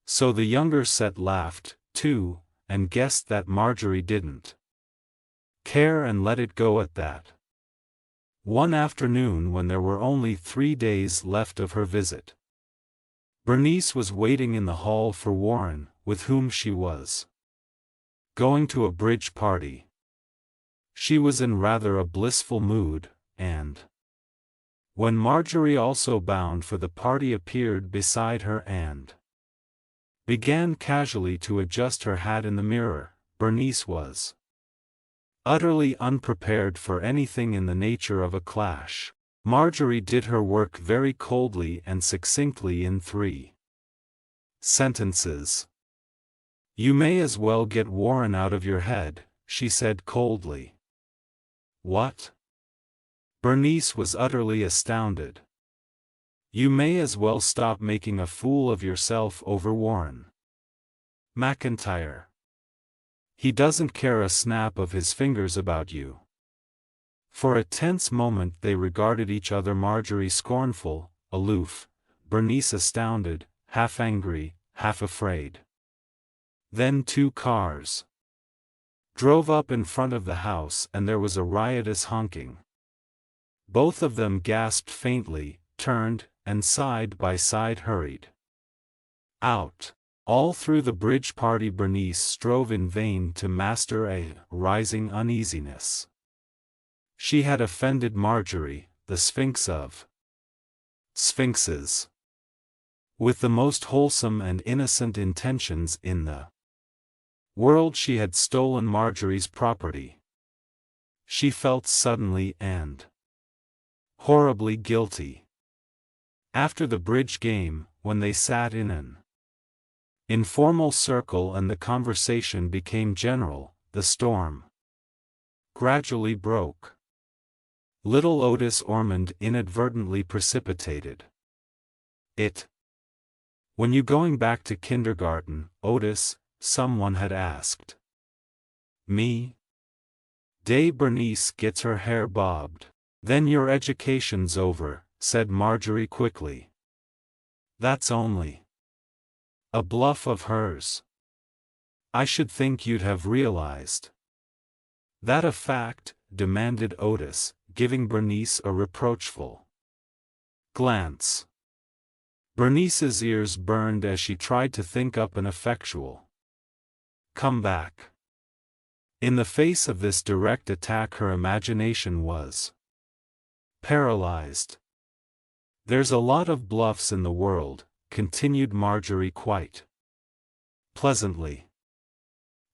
So the younger set laughed, too, and guessed that Marjorie didn't care and let it go at that. One afternoon, when there were only 3 days left of her visit, Bernice was waiting in the hall for Warren, with whom she was going to a bridge party. She was in rather a blissful mood, and when Marjorie, also bound for the party, appeared beside her and began casually to adjust her hat in the mirror, Bernice was utterly unprepared for anything in the nature of a clash. Marjorie did her work very coldly and succinctly in 3 sentences. "You may as well get Warren out of your head," she said coldly. "What?" Bernice was utterly astounded. "You may as well stop making a fool of yourself over Warren McIntyre. He doesn't care a snap of his fingers about you." For a tense moment they regarded each other, Marjorie scornful, aloof, Bernice astounded, half angry, half afraid. Then 2 cars drove up in front of the house and there was a riotous honking. Both of them gasped faintly, turned, and side by side hurried out. All through the bridge party Bernice strove in vain to master a rising uneasiness. She had offended Marjorie, the sphinx of sphinxes, with the most wholesome and innocent intentions in the world. She had stolen Marjorie's property. She felt suddenly and horribly guilty. After the bridge game, when they sat in an informal circle and the conversation became general, the storm gradually broke. Little Otis Ormond inadvertently precipitated it. "When you going back to kindergarten, Otis?" someone had asked. "Me? Day Bernice gets her hair bobbed. "Then your education's over," said Marjorie quickly. "That's only a bluff of hers. I should think you'd have realized that a fact," demanded Otis, giving Bernice a reproachful glance. Bernice's ears burned as she tried to think up an effectual comeback. In the face of this direct attack her imagination was paralyzed. "There's a lot of bluffs in the world," continued Marjorie quite pleasantly.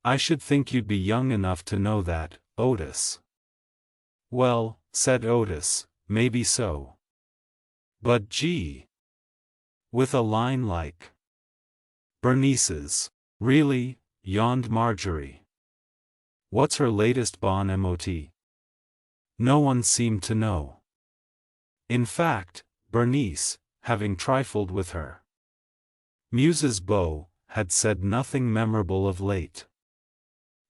"I should think you'd be young enough to know that, Otis." "Well," said Otis, "maybe so. But gee, with a line like Bernice's." "Really?" yawned Marjorie. "What's her latest bon mot?" No one seemed to know. In fact, Bernice, having trifled with her muse's beau, had said nothing memorable of late.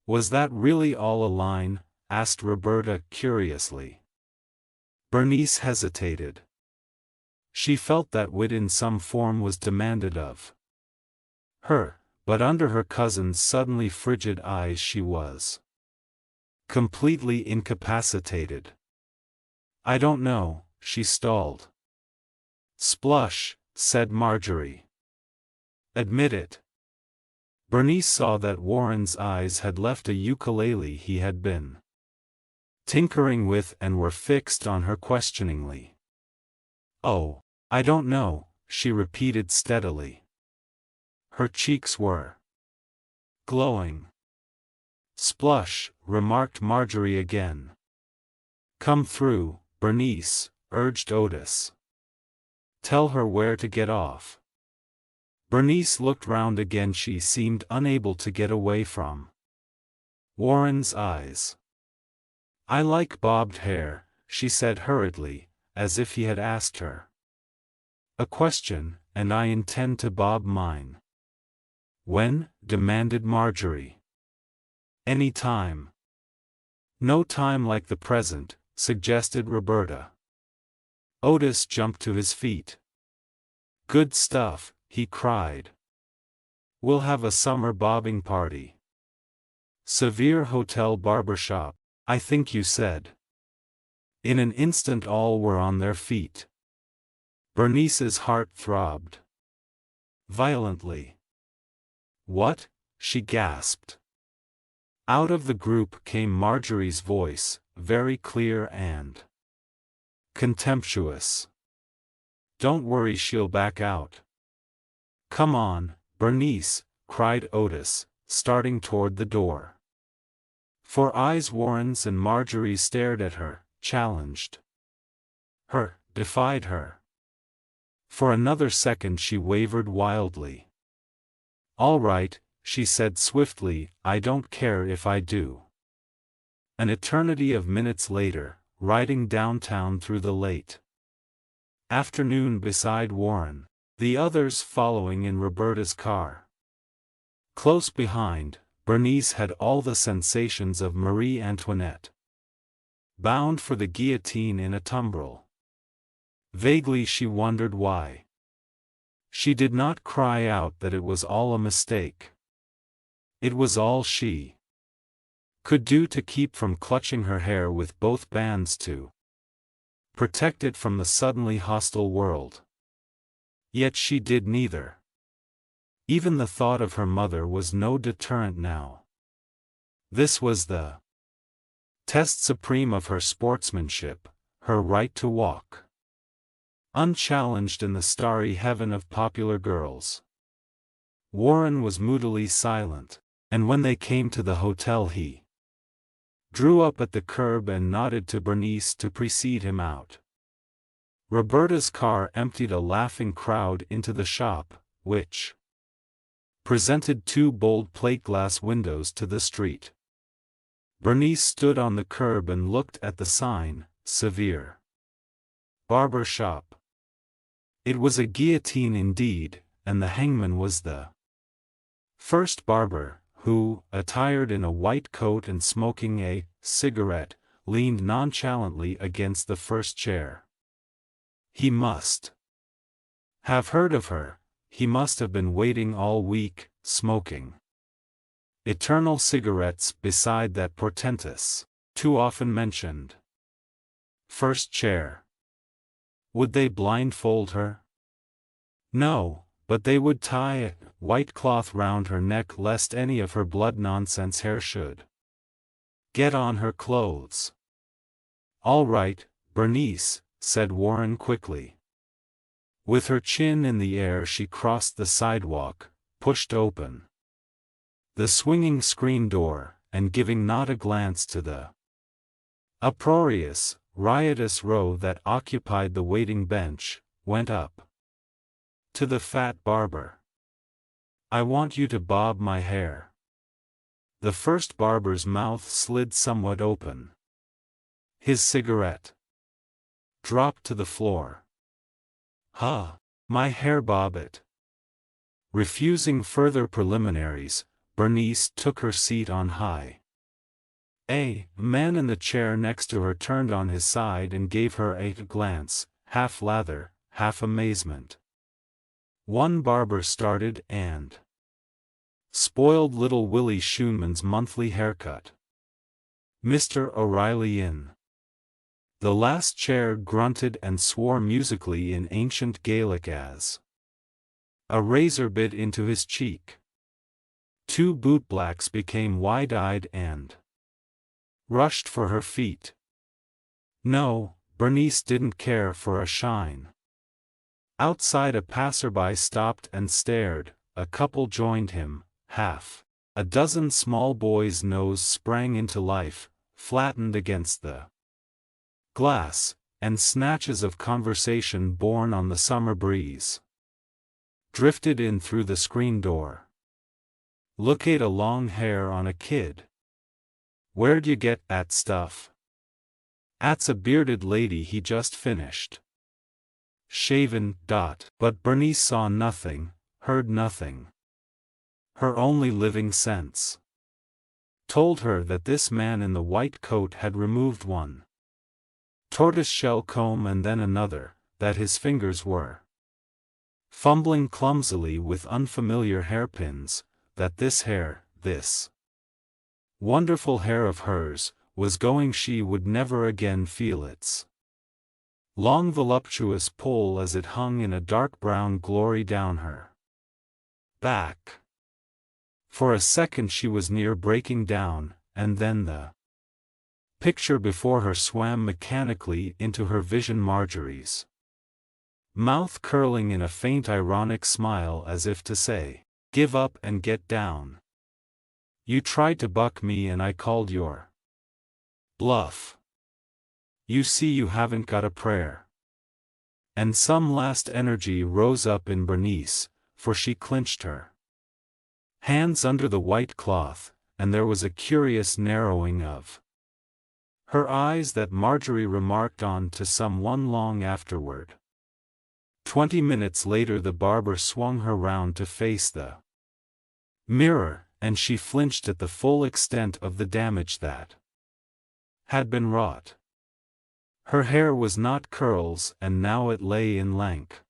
"Was that really all a line?" asked Roberta curiously. Bernice hesitated. She felt that wit in some form was demanded of her, but under her cousin's suddenly frigid eyes she was completely incapacitated. "I don't know," she stalled. "Splush," said Marjorie. "Admit it." Bernice saw that Warren's eyes had left a ukulele he had been tinkering with and were fixed on her questioningly. "Oh, I don't know," she repeated steadily. Her cheeks were glowing. "Splush," remarked Marjorie again. "Come through, Bernice," urged Otis. "Tell her where to get off." Bernice looked round again. She seemed unable to get away from Warren's eyes. "I like bobbed hair," she said hurriedly, as if he had asked her a question, "and I intend to bob mine." "When?" demanded Marjorie. "Any time." "No time like the present," suggested Roberta. Otis jumped to his feet. "Good stuff," he cried. "We'll have a summer bobbing party." "Severe Hotel Barbershop, I think you said." In an instant all were on their feet. Bernice's heart throbbed violently. "What?" she gasped. Out of the group came Marjorie's voice, very clear and contemptuous. "Don't worry, she'll back out." "Come on, Bernice," cried Otis, starting toward the door. For eyes Warren's and Marjorie's stared at her, challenged her, defied her. For another second she wavered wildly. "All right," she said swiftly, "I don't care if I do." An eternity of minutes later, riding downtown through the late afternoon beside Warren, the others following in Roberta's car. Close behind, Bernice had all the sensations of Marie Antoinette, bound for the guillotine in a tumbril. Vaguely she wondered why she did not cry out that it was all a mistake. It was all she could do to keep from clutching her hair with both bands to protect it from the suddenly hostile world. Yet she did neither. Even the thought of her mother was no deterrent now. This was the test supreme of her sportsmanship, her right to walk unchallenged in the starry heaven of popular girls. Warren was moodily silent, and when they came to the hotel he drew up at the curb and nodded to Bernice to precede him out. Roberta's car emptied a laughing crowd into the shop, which presented two bold plate-glass windows to the street. Bernice stood on the curb and looked at the sign, "Severe Barber Shop." It was a guillotine indeed, and the hangman was the first barber, who, attired in a white coat and smoking a cigarette, leaned nonchalantly against the first chair. He must have heard of her. He must have been waiting all week, smoking eternal cigarettes beside that portentous, too often mentioned first chair. Would they blindfold her? No, but they would tie a white cloth round her neck lest any of her blood-nonsense hair should get on her clothes. "All right, Bernice," said Warren quickly. With her chin in the air she crossed the sidewalk, pushed open the swinging screen door, and giving not a glance to the uproarious, riotous row that occupied the waiting bench, went up to the fat barber. "I want you to bob my hair." The first barber's mouth slid somewhat open. His cigarette dropped to the floor. "Huh, my hair, bob it." Refusing further preliminaries, Bernice took her seat on high. A man in the chair next to her turned on his side and gave her a glance, half lather, half amazement. One barber started and spoiled little Willie Schoenman's monthly haircut. Mr. O'Reilly in the last chair grunted and swore musically in ancient Gaelic as a razor bit into his cheek. Two bootblacks became wide-eyed and rushed for her feet. No, Bernice didn't care for a shine. Outside a passerby stopped and stared, a couple joined him, half a dozen small boys' nose sprang into life, flattened against the glass, and snatches of conversation borne on the summer breeze drifted in through the screen door. "Look at a long hair on a kid. Where'd you get that stuff?" "'At's a bearded lady he just finished shaven. But Bernice saw nothing, heard nothing. Her only living sense told her that this man in the white coat had removed one tortoise-shell comb and then another, that his fingers were fumbling clumsily with unfamiliar hairpins, that this hair, this wonderful hair of hers, was going, she would never again feel its long voluptuous pull as it hung in a dark brown glory down her back. For a second she was near breaking down, and then the picture before her swam mechanically into her vision, Marjorie's mouth curling in a faint ironic smile as if to say, "Give up and get down. You tried to buck me and I called your bluff. You see you haven't got a prayer." And some last energy rose up in Bernice, for she clenched her hands under the white cloth, and there was a curious narrowing of her eyes that Marjorie remarked on to some one long afterward. 20 minutes later the barber swung her round to face the mirror, and she flinched at the full extent of the damage that had been wrought. Her hair was not curls, and now it lay in lank,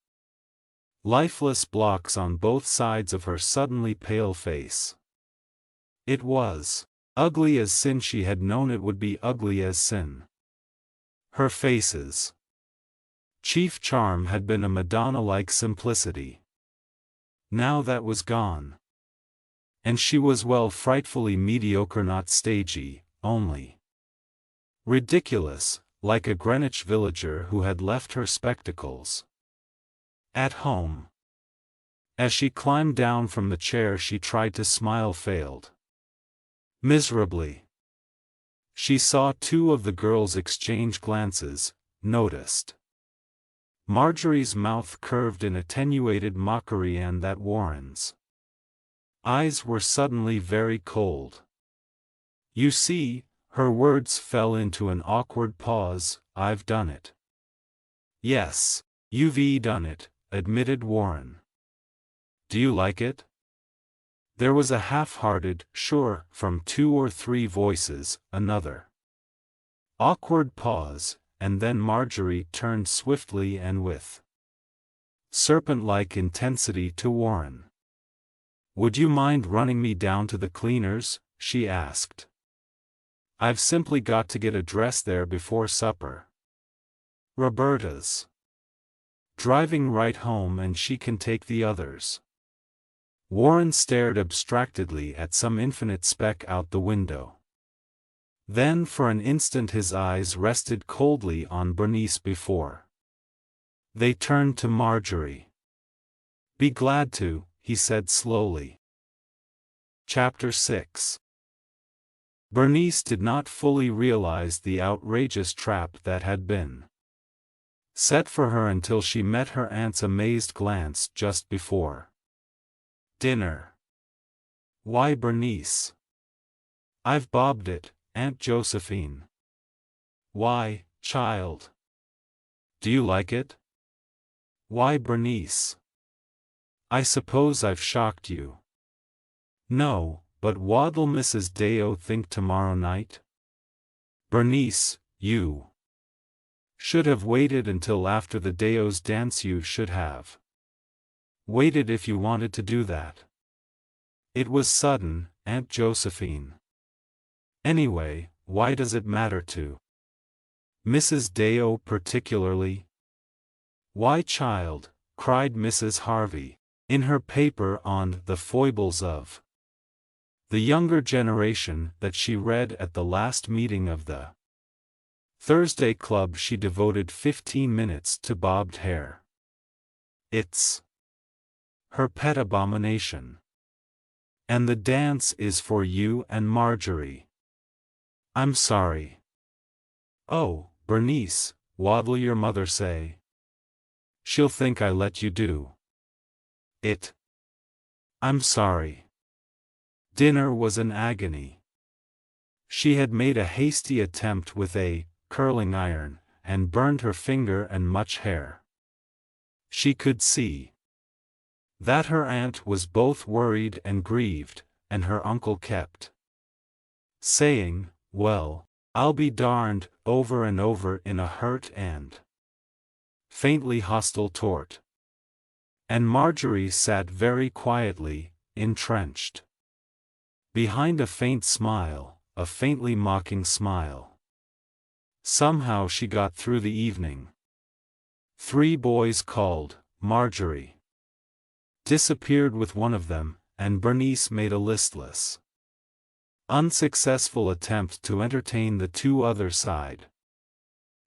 lifeless blocks on both sides of her suddenly pale face. It was ugly as sin. She had known it would be ugly as sin. Her face's chief charm had been a Madonna-like simplicity. Now that was gone. And she was, well, frightfully mediocre, not stagey, only ridiculous, like a Greenwich villager who had left her spectacles at home. As she climbed down from the chair she tried to smile, failed miserably. She saw two of the girls exchange glances, noticed Marjorie's mouth curved in attenuated mockery and that Warren's eyes were suddenly very cold. "You see," her words fell into an awkward pause, "I've done it." "Yes, you've done it," admitted Warren. "Do you like it?" There was a half-hearted "sure" from 2 or 3 voices, another awkward pause, and then Marjorie turned swiftly and with serpent-like intensity to Warren. "Would you mind running me down to the cleaners?" she asked. "I've simply got to get a dress there before supper. Roberta's driving right home and she can take the others." Warren stared abstractedly at some infinite speck out the window. Then for an instant his eyes rested coldly on Bernice before they turned to Marjorie. "Be glad to," he said slowly. Chapter 6. Bernice did not fully realize the outrageous trap that had been set for her until she met her aunt's amazed glance just before dinner. "Why, Bernice, I've bobbed it, Aunt Josephine." "Why, child? Do you like it?" "Why, Bernice, I suppose I've shocked you." "No, but what'll Mrs. Deo think tomorrow night?" "Bernice, you should have waited until after the Deo's dance. You should have waited if you wanted to do that. It was sudden, Aunt Josephine. Anyway, why does it matter to Mrs. Deo particularly?" "Why, child," cried Mrs. Harvey, in her paper on "The Foibles of the Younger Generation" that she read at the last meeting of the Thursday Club, she devoted 15 minutes to bobbed hair. "It's her pet abomination. And the dance is for you and Marjorie." "I'm sorry." "Oh, Bernice, what'll your mother say?" "She'll think I let you do it." "I'm sorry." Dinner was an agony. She had made a hasty attempt with a curling iron, and burned her finger and much hair. She could see that her aunt was both worried and grieved, and her uncle kept saying, "Well, I'll be darned, over and over in a hurt and faintly hostile tort. And Marjorie sat very quietly, entrenched behind a faint smile, a faintly mocking smile. Somehow she got through the evening. 3 boys called, Marjorie disappeared with one of them, and Bernice made a listless, unsuccessful attempt to entertain the 2 other side.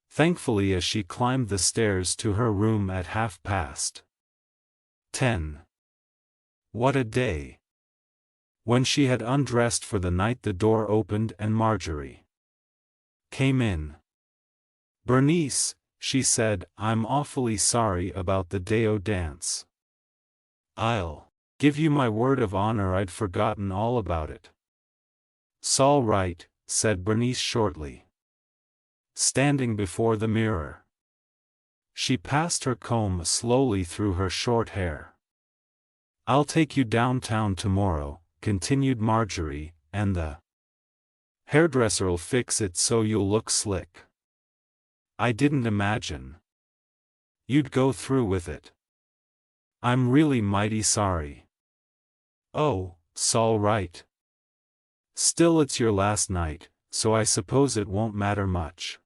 Thankfully, as she climbed the stairs to her room at 10:30. What a day! When she had undressed for the night, the door opened and Marjorie came in. "Bernice," she said, "I'm awfully sorry about the Deo dance. I'll give you my word of honor I'd forgotten all about it." "'S'all right," said Bernice shortly, standing before the mirror. She passed her comb slowly through her short hair. "I'll take you downtown tomorrow," continued Marjorie, "and the hairdresser'll fix it so you'll look slick. I didn't imagine you'd go through with it. I'm really mighty sorry." "Oh, 's'all right. Still, it's your last night, so I suppose it won't matter much."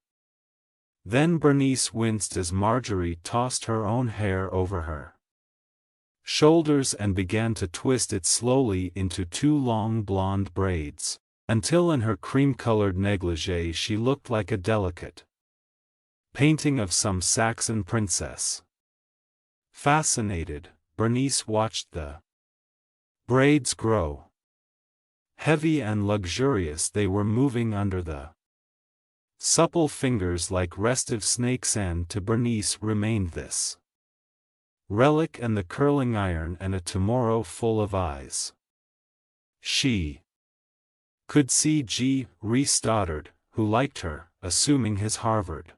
Then Bernice winced as Marjorie tossed her own hair over her shoulders and began to twist it slowly into 2 long blonde braids, until in her cream-colored negligée she looked like a delicate painting of some Saxon princess. Fascinated, Bernice watched the braids grow. Heavy and luxurious they were, moving under the supple fingers like restive snakes, and to Bernice remained this relic and the curling iron and a tomorrow full of eyes. She could see G. Stoddard, who liked her, assuming his Harvard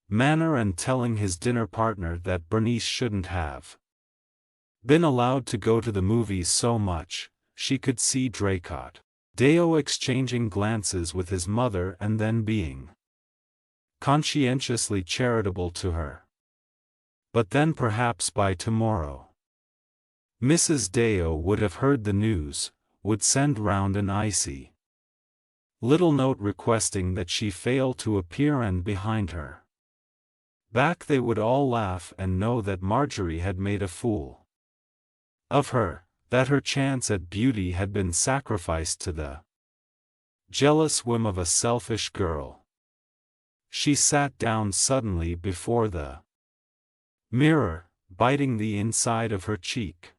manner and telling his dinner partner that Bernice shouldn't have been allowed to go to the movies so much. She could see Draycott Deo exchanging glances with his mother and then being conscientiously charitable to her. But then perhaps by tomorrow Mrs. Deo would have heard the news, would send round an icy little note requesting that she fail to appear, and behind her back they would all laugh and know that Marjorie had made a fool of her, that her chance at beauty had been sacrificed to the jealous whim of a selfish girl. She sat down suddenly before the mirror, biting the inside of her cheek.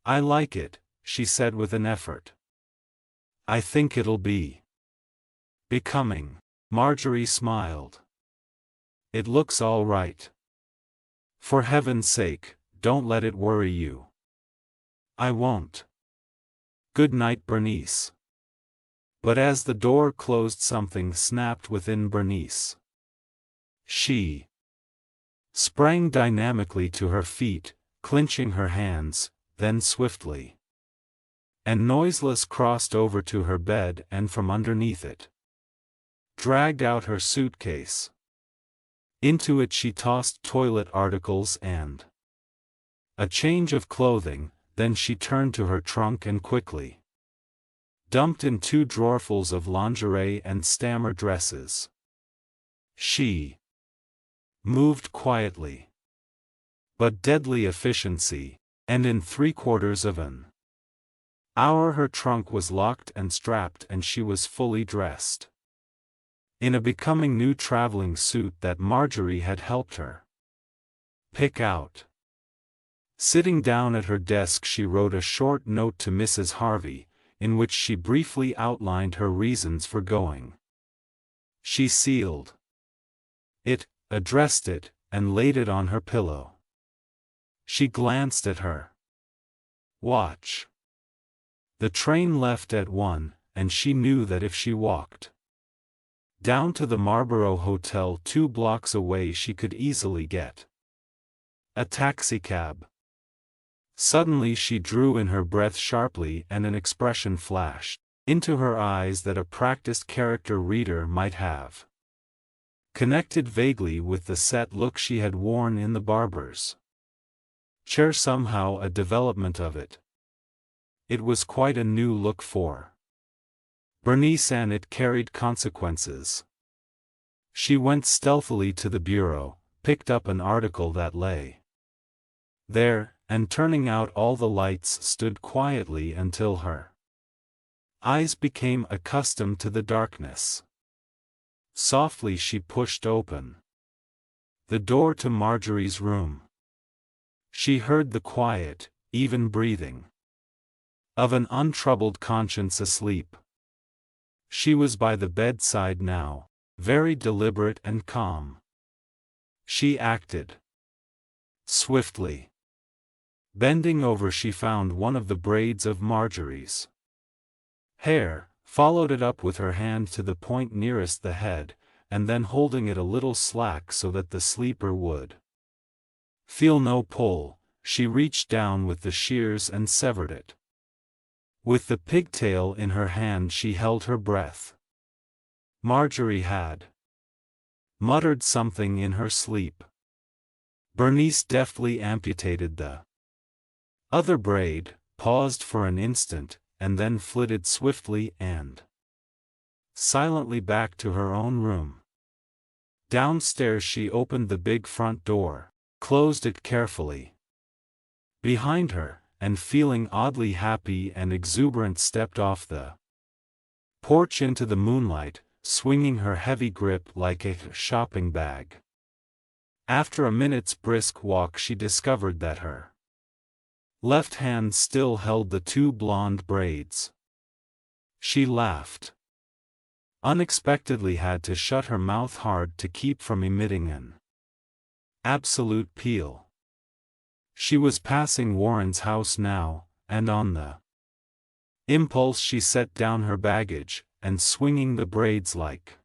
"I like it," she said with an effort. "I think it'll be becoming." Marjorie smiled. "It looks all right. For heaven's sake, don't let it worry you." "I won't. Good night, Bernice." But as the door closed, something snapped within Bernice. She sprang dynamically to her feet, clenching her hands, then swiftly and noiseless crossed over to her bed and from underneath it dragged out her suitcase. Into it she tossed toilet articles and a change of clothing. Then she turned to her trunk and quickly dumped in 2 drawerfuls of lingerie and stammer dresses. She moved quietly, but deadly efficiency, and in 3/4 of an hour her trunk was locked and strapped and she was fully dressed in a becoming new traveling suit that Marjorie had helped her pick out. Sitting down at her desk, she wrote a short note to Mrs. Harvey, in which she briefly outlined her reasons for going. She sealed it, addressed it, and laid it on her pillow. She glanced at her watch. The train left at 1, and she knew that if she walked down to the Marlborough Hotel 2 blocks away she could easily get a taxicab. Suddenly she drew in her breath sharply and an expression flashed into her eyes that a practiced character reader might have connected vaguely with the set look she had worn in the barber's chair, somehow a development of it. It was quite a new look for Bernice, and it carried consequences. She went stealthily to the bureau, picked up an article that lay there, and turning out all the lights stood quietly until her eyes became accustomed to the darkness. Softly she pushed open the door to Marjorie's room. She heard the quiet, even breathing of an untroubled conscience asleep. She was by the bedside now, very deliberate and calm. She acted swiftly. Bending over, she found one of the braids of Marjorie's hair, followed it up with her hand to the point nearest the head, and then holding it a little slack so that the sleeper would feel no pull, she reached down with the shears and severed it. With the pigtail in her hand she held her breath. Marjorie had muttered something in her sleep. Bernice deftly amputated the other braid, paused for an instant, and then flitted swiftly and silently back to her own room. Downstairs she opened the big front door, closed it carefully behind her, and feeling oddly happy and exuberant stepped off the porch into the moonlight, swinging her heavy grip like a shopping bag. After a minute's brisk walk she discovered that her left hand still held the two blonde braids. She laughed. Unexpectedly had to shut her mouth hard to keep from emitting an absolute peal. She was passing Warren's house now, and on the impulse she set down her baggage, and swinging the braids like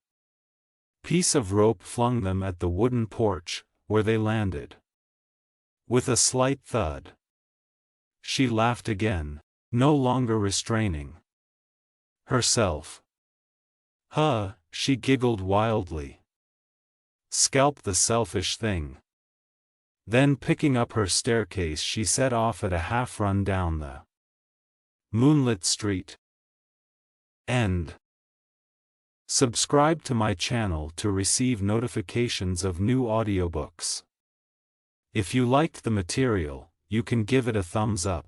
piece of rope flung them at the wooden porch, where they landed with a slight thud. She laughed again, no longer restraining herself. Huh, she giggled wildly. Scalp the selfish thing. Then picking up her staircase she set off at a half-run down the moonlit street. End. Subscribe to my channel to receive notifications of new audiobooks. If you liked the material, you can give it a thumbs up.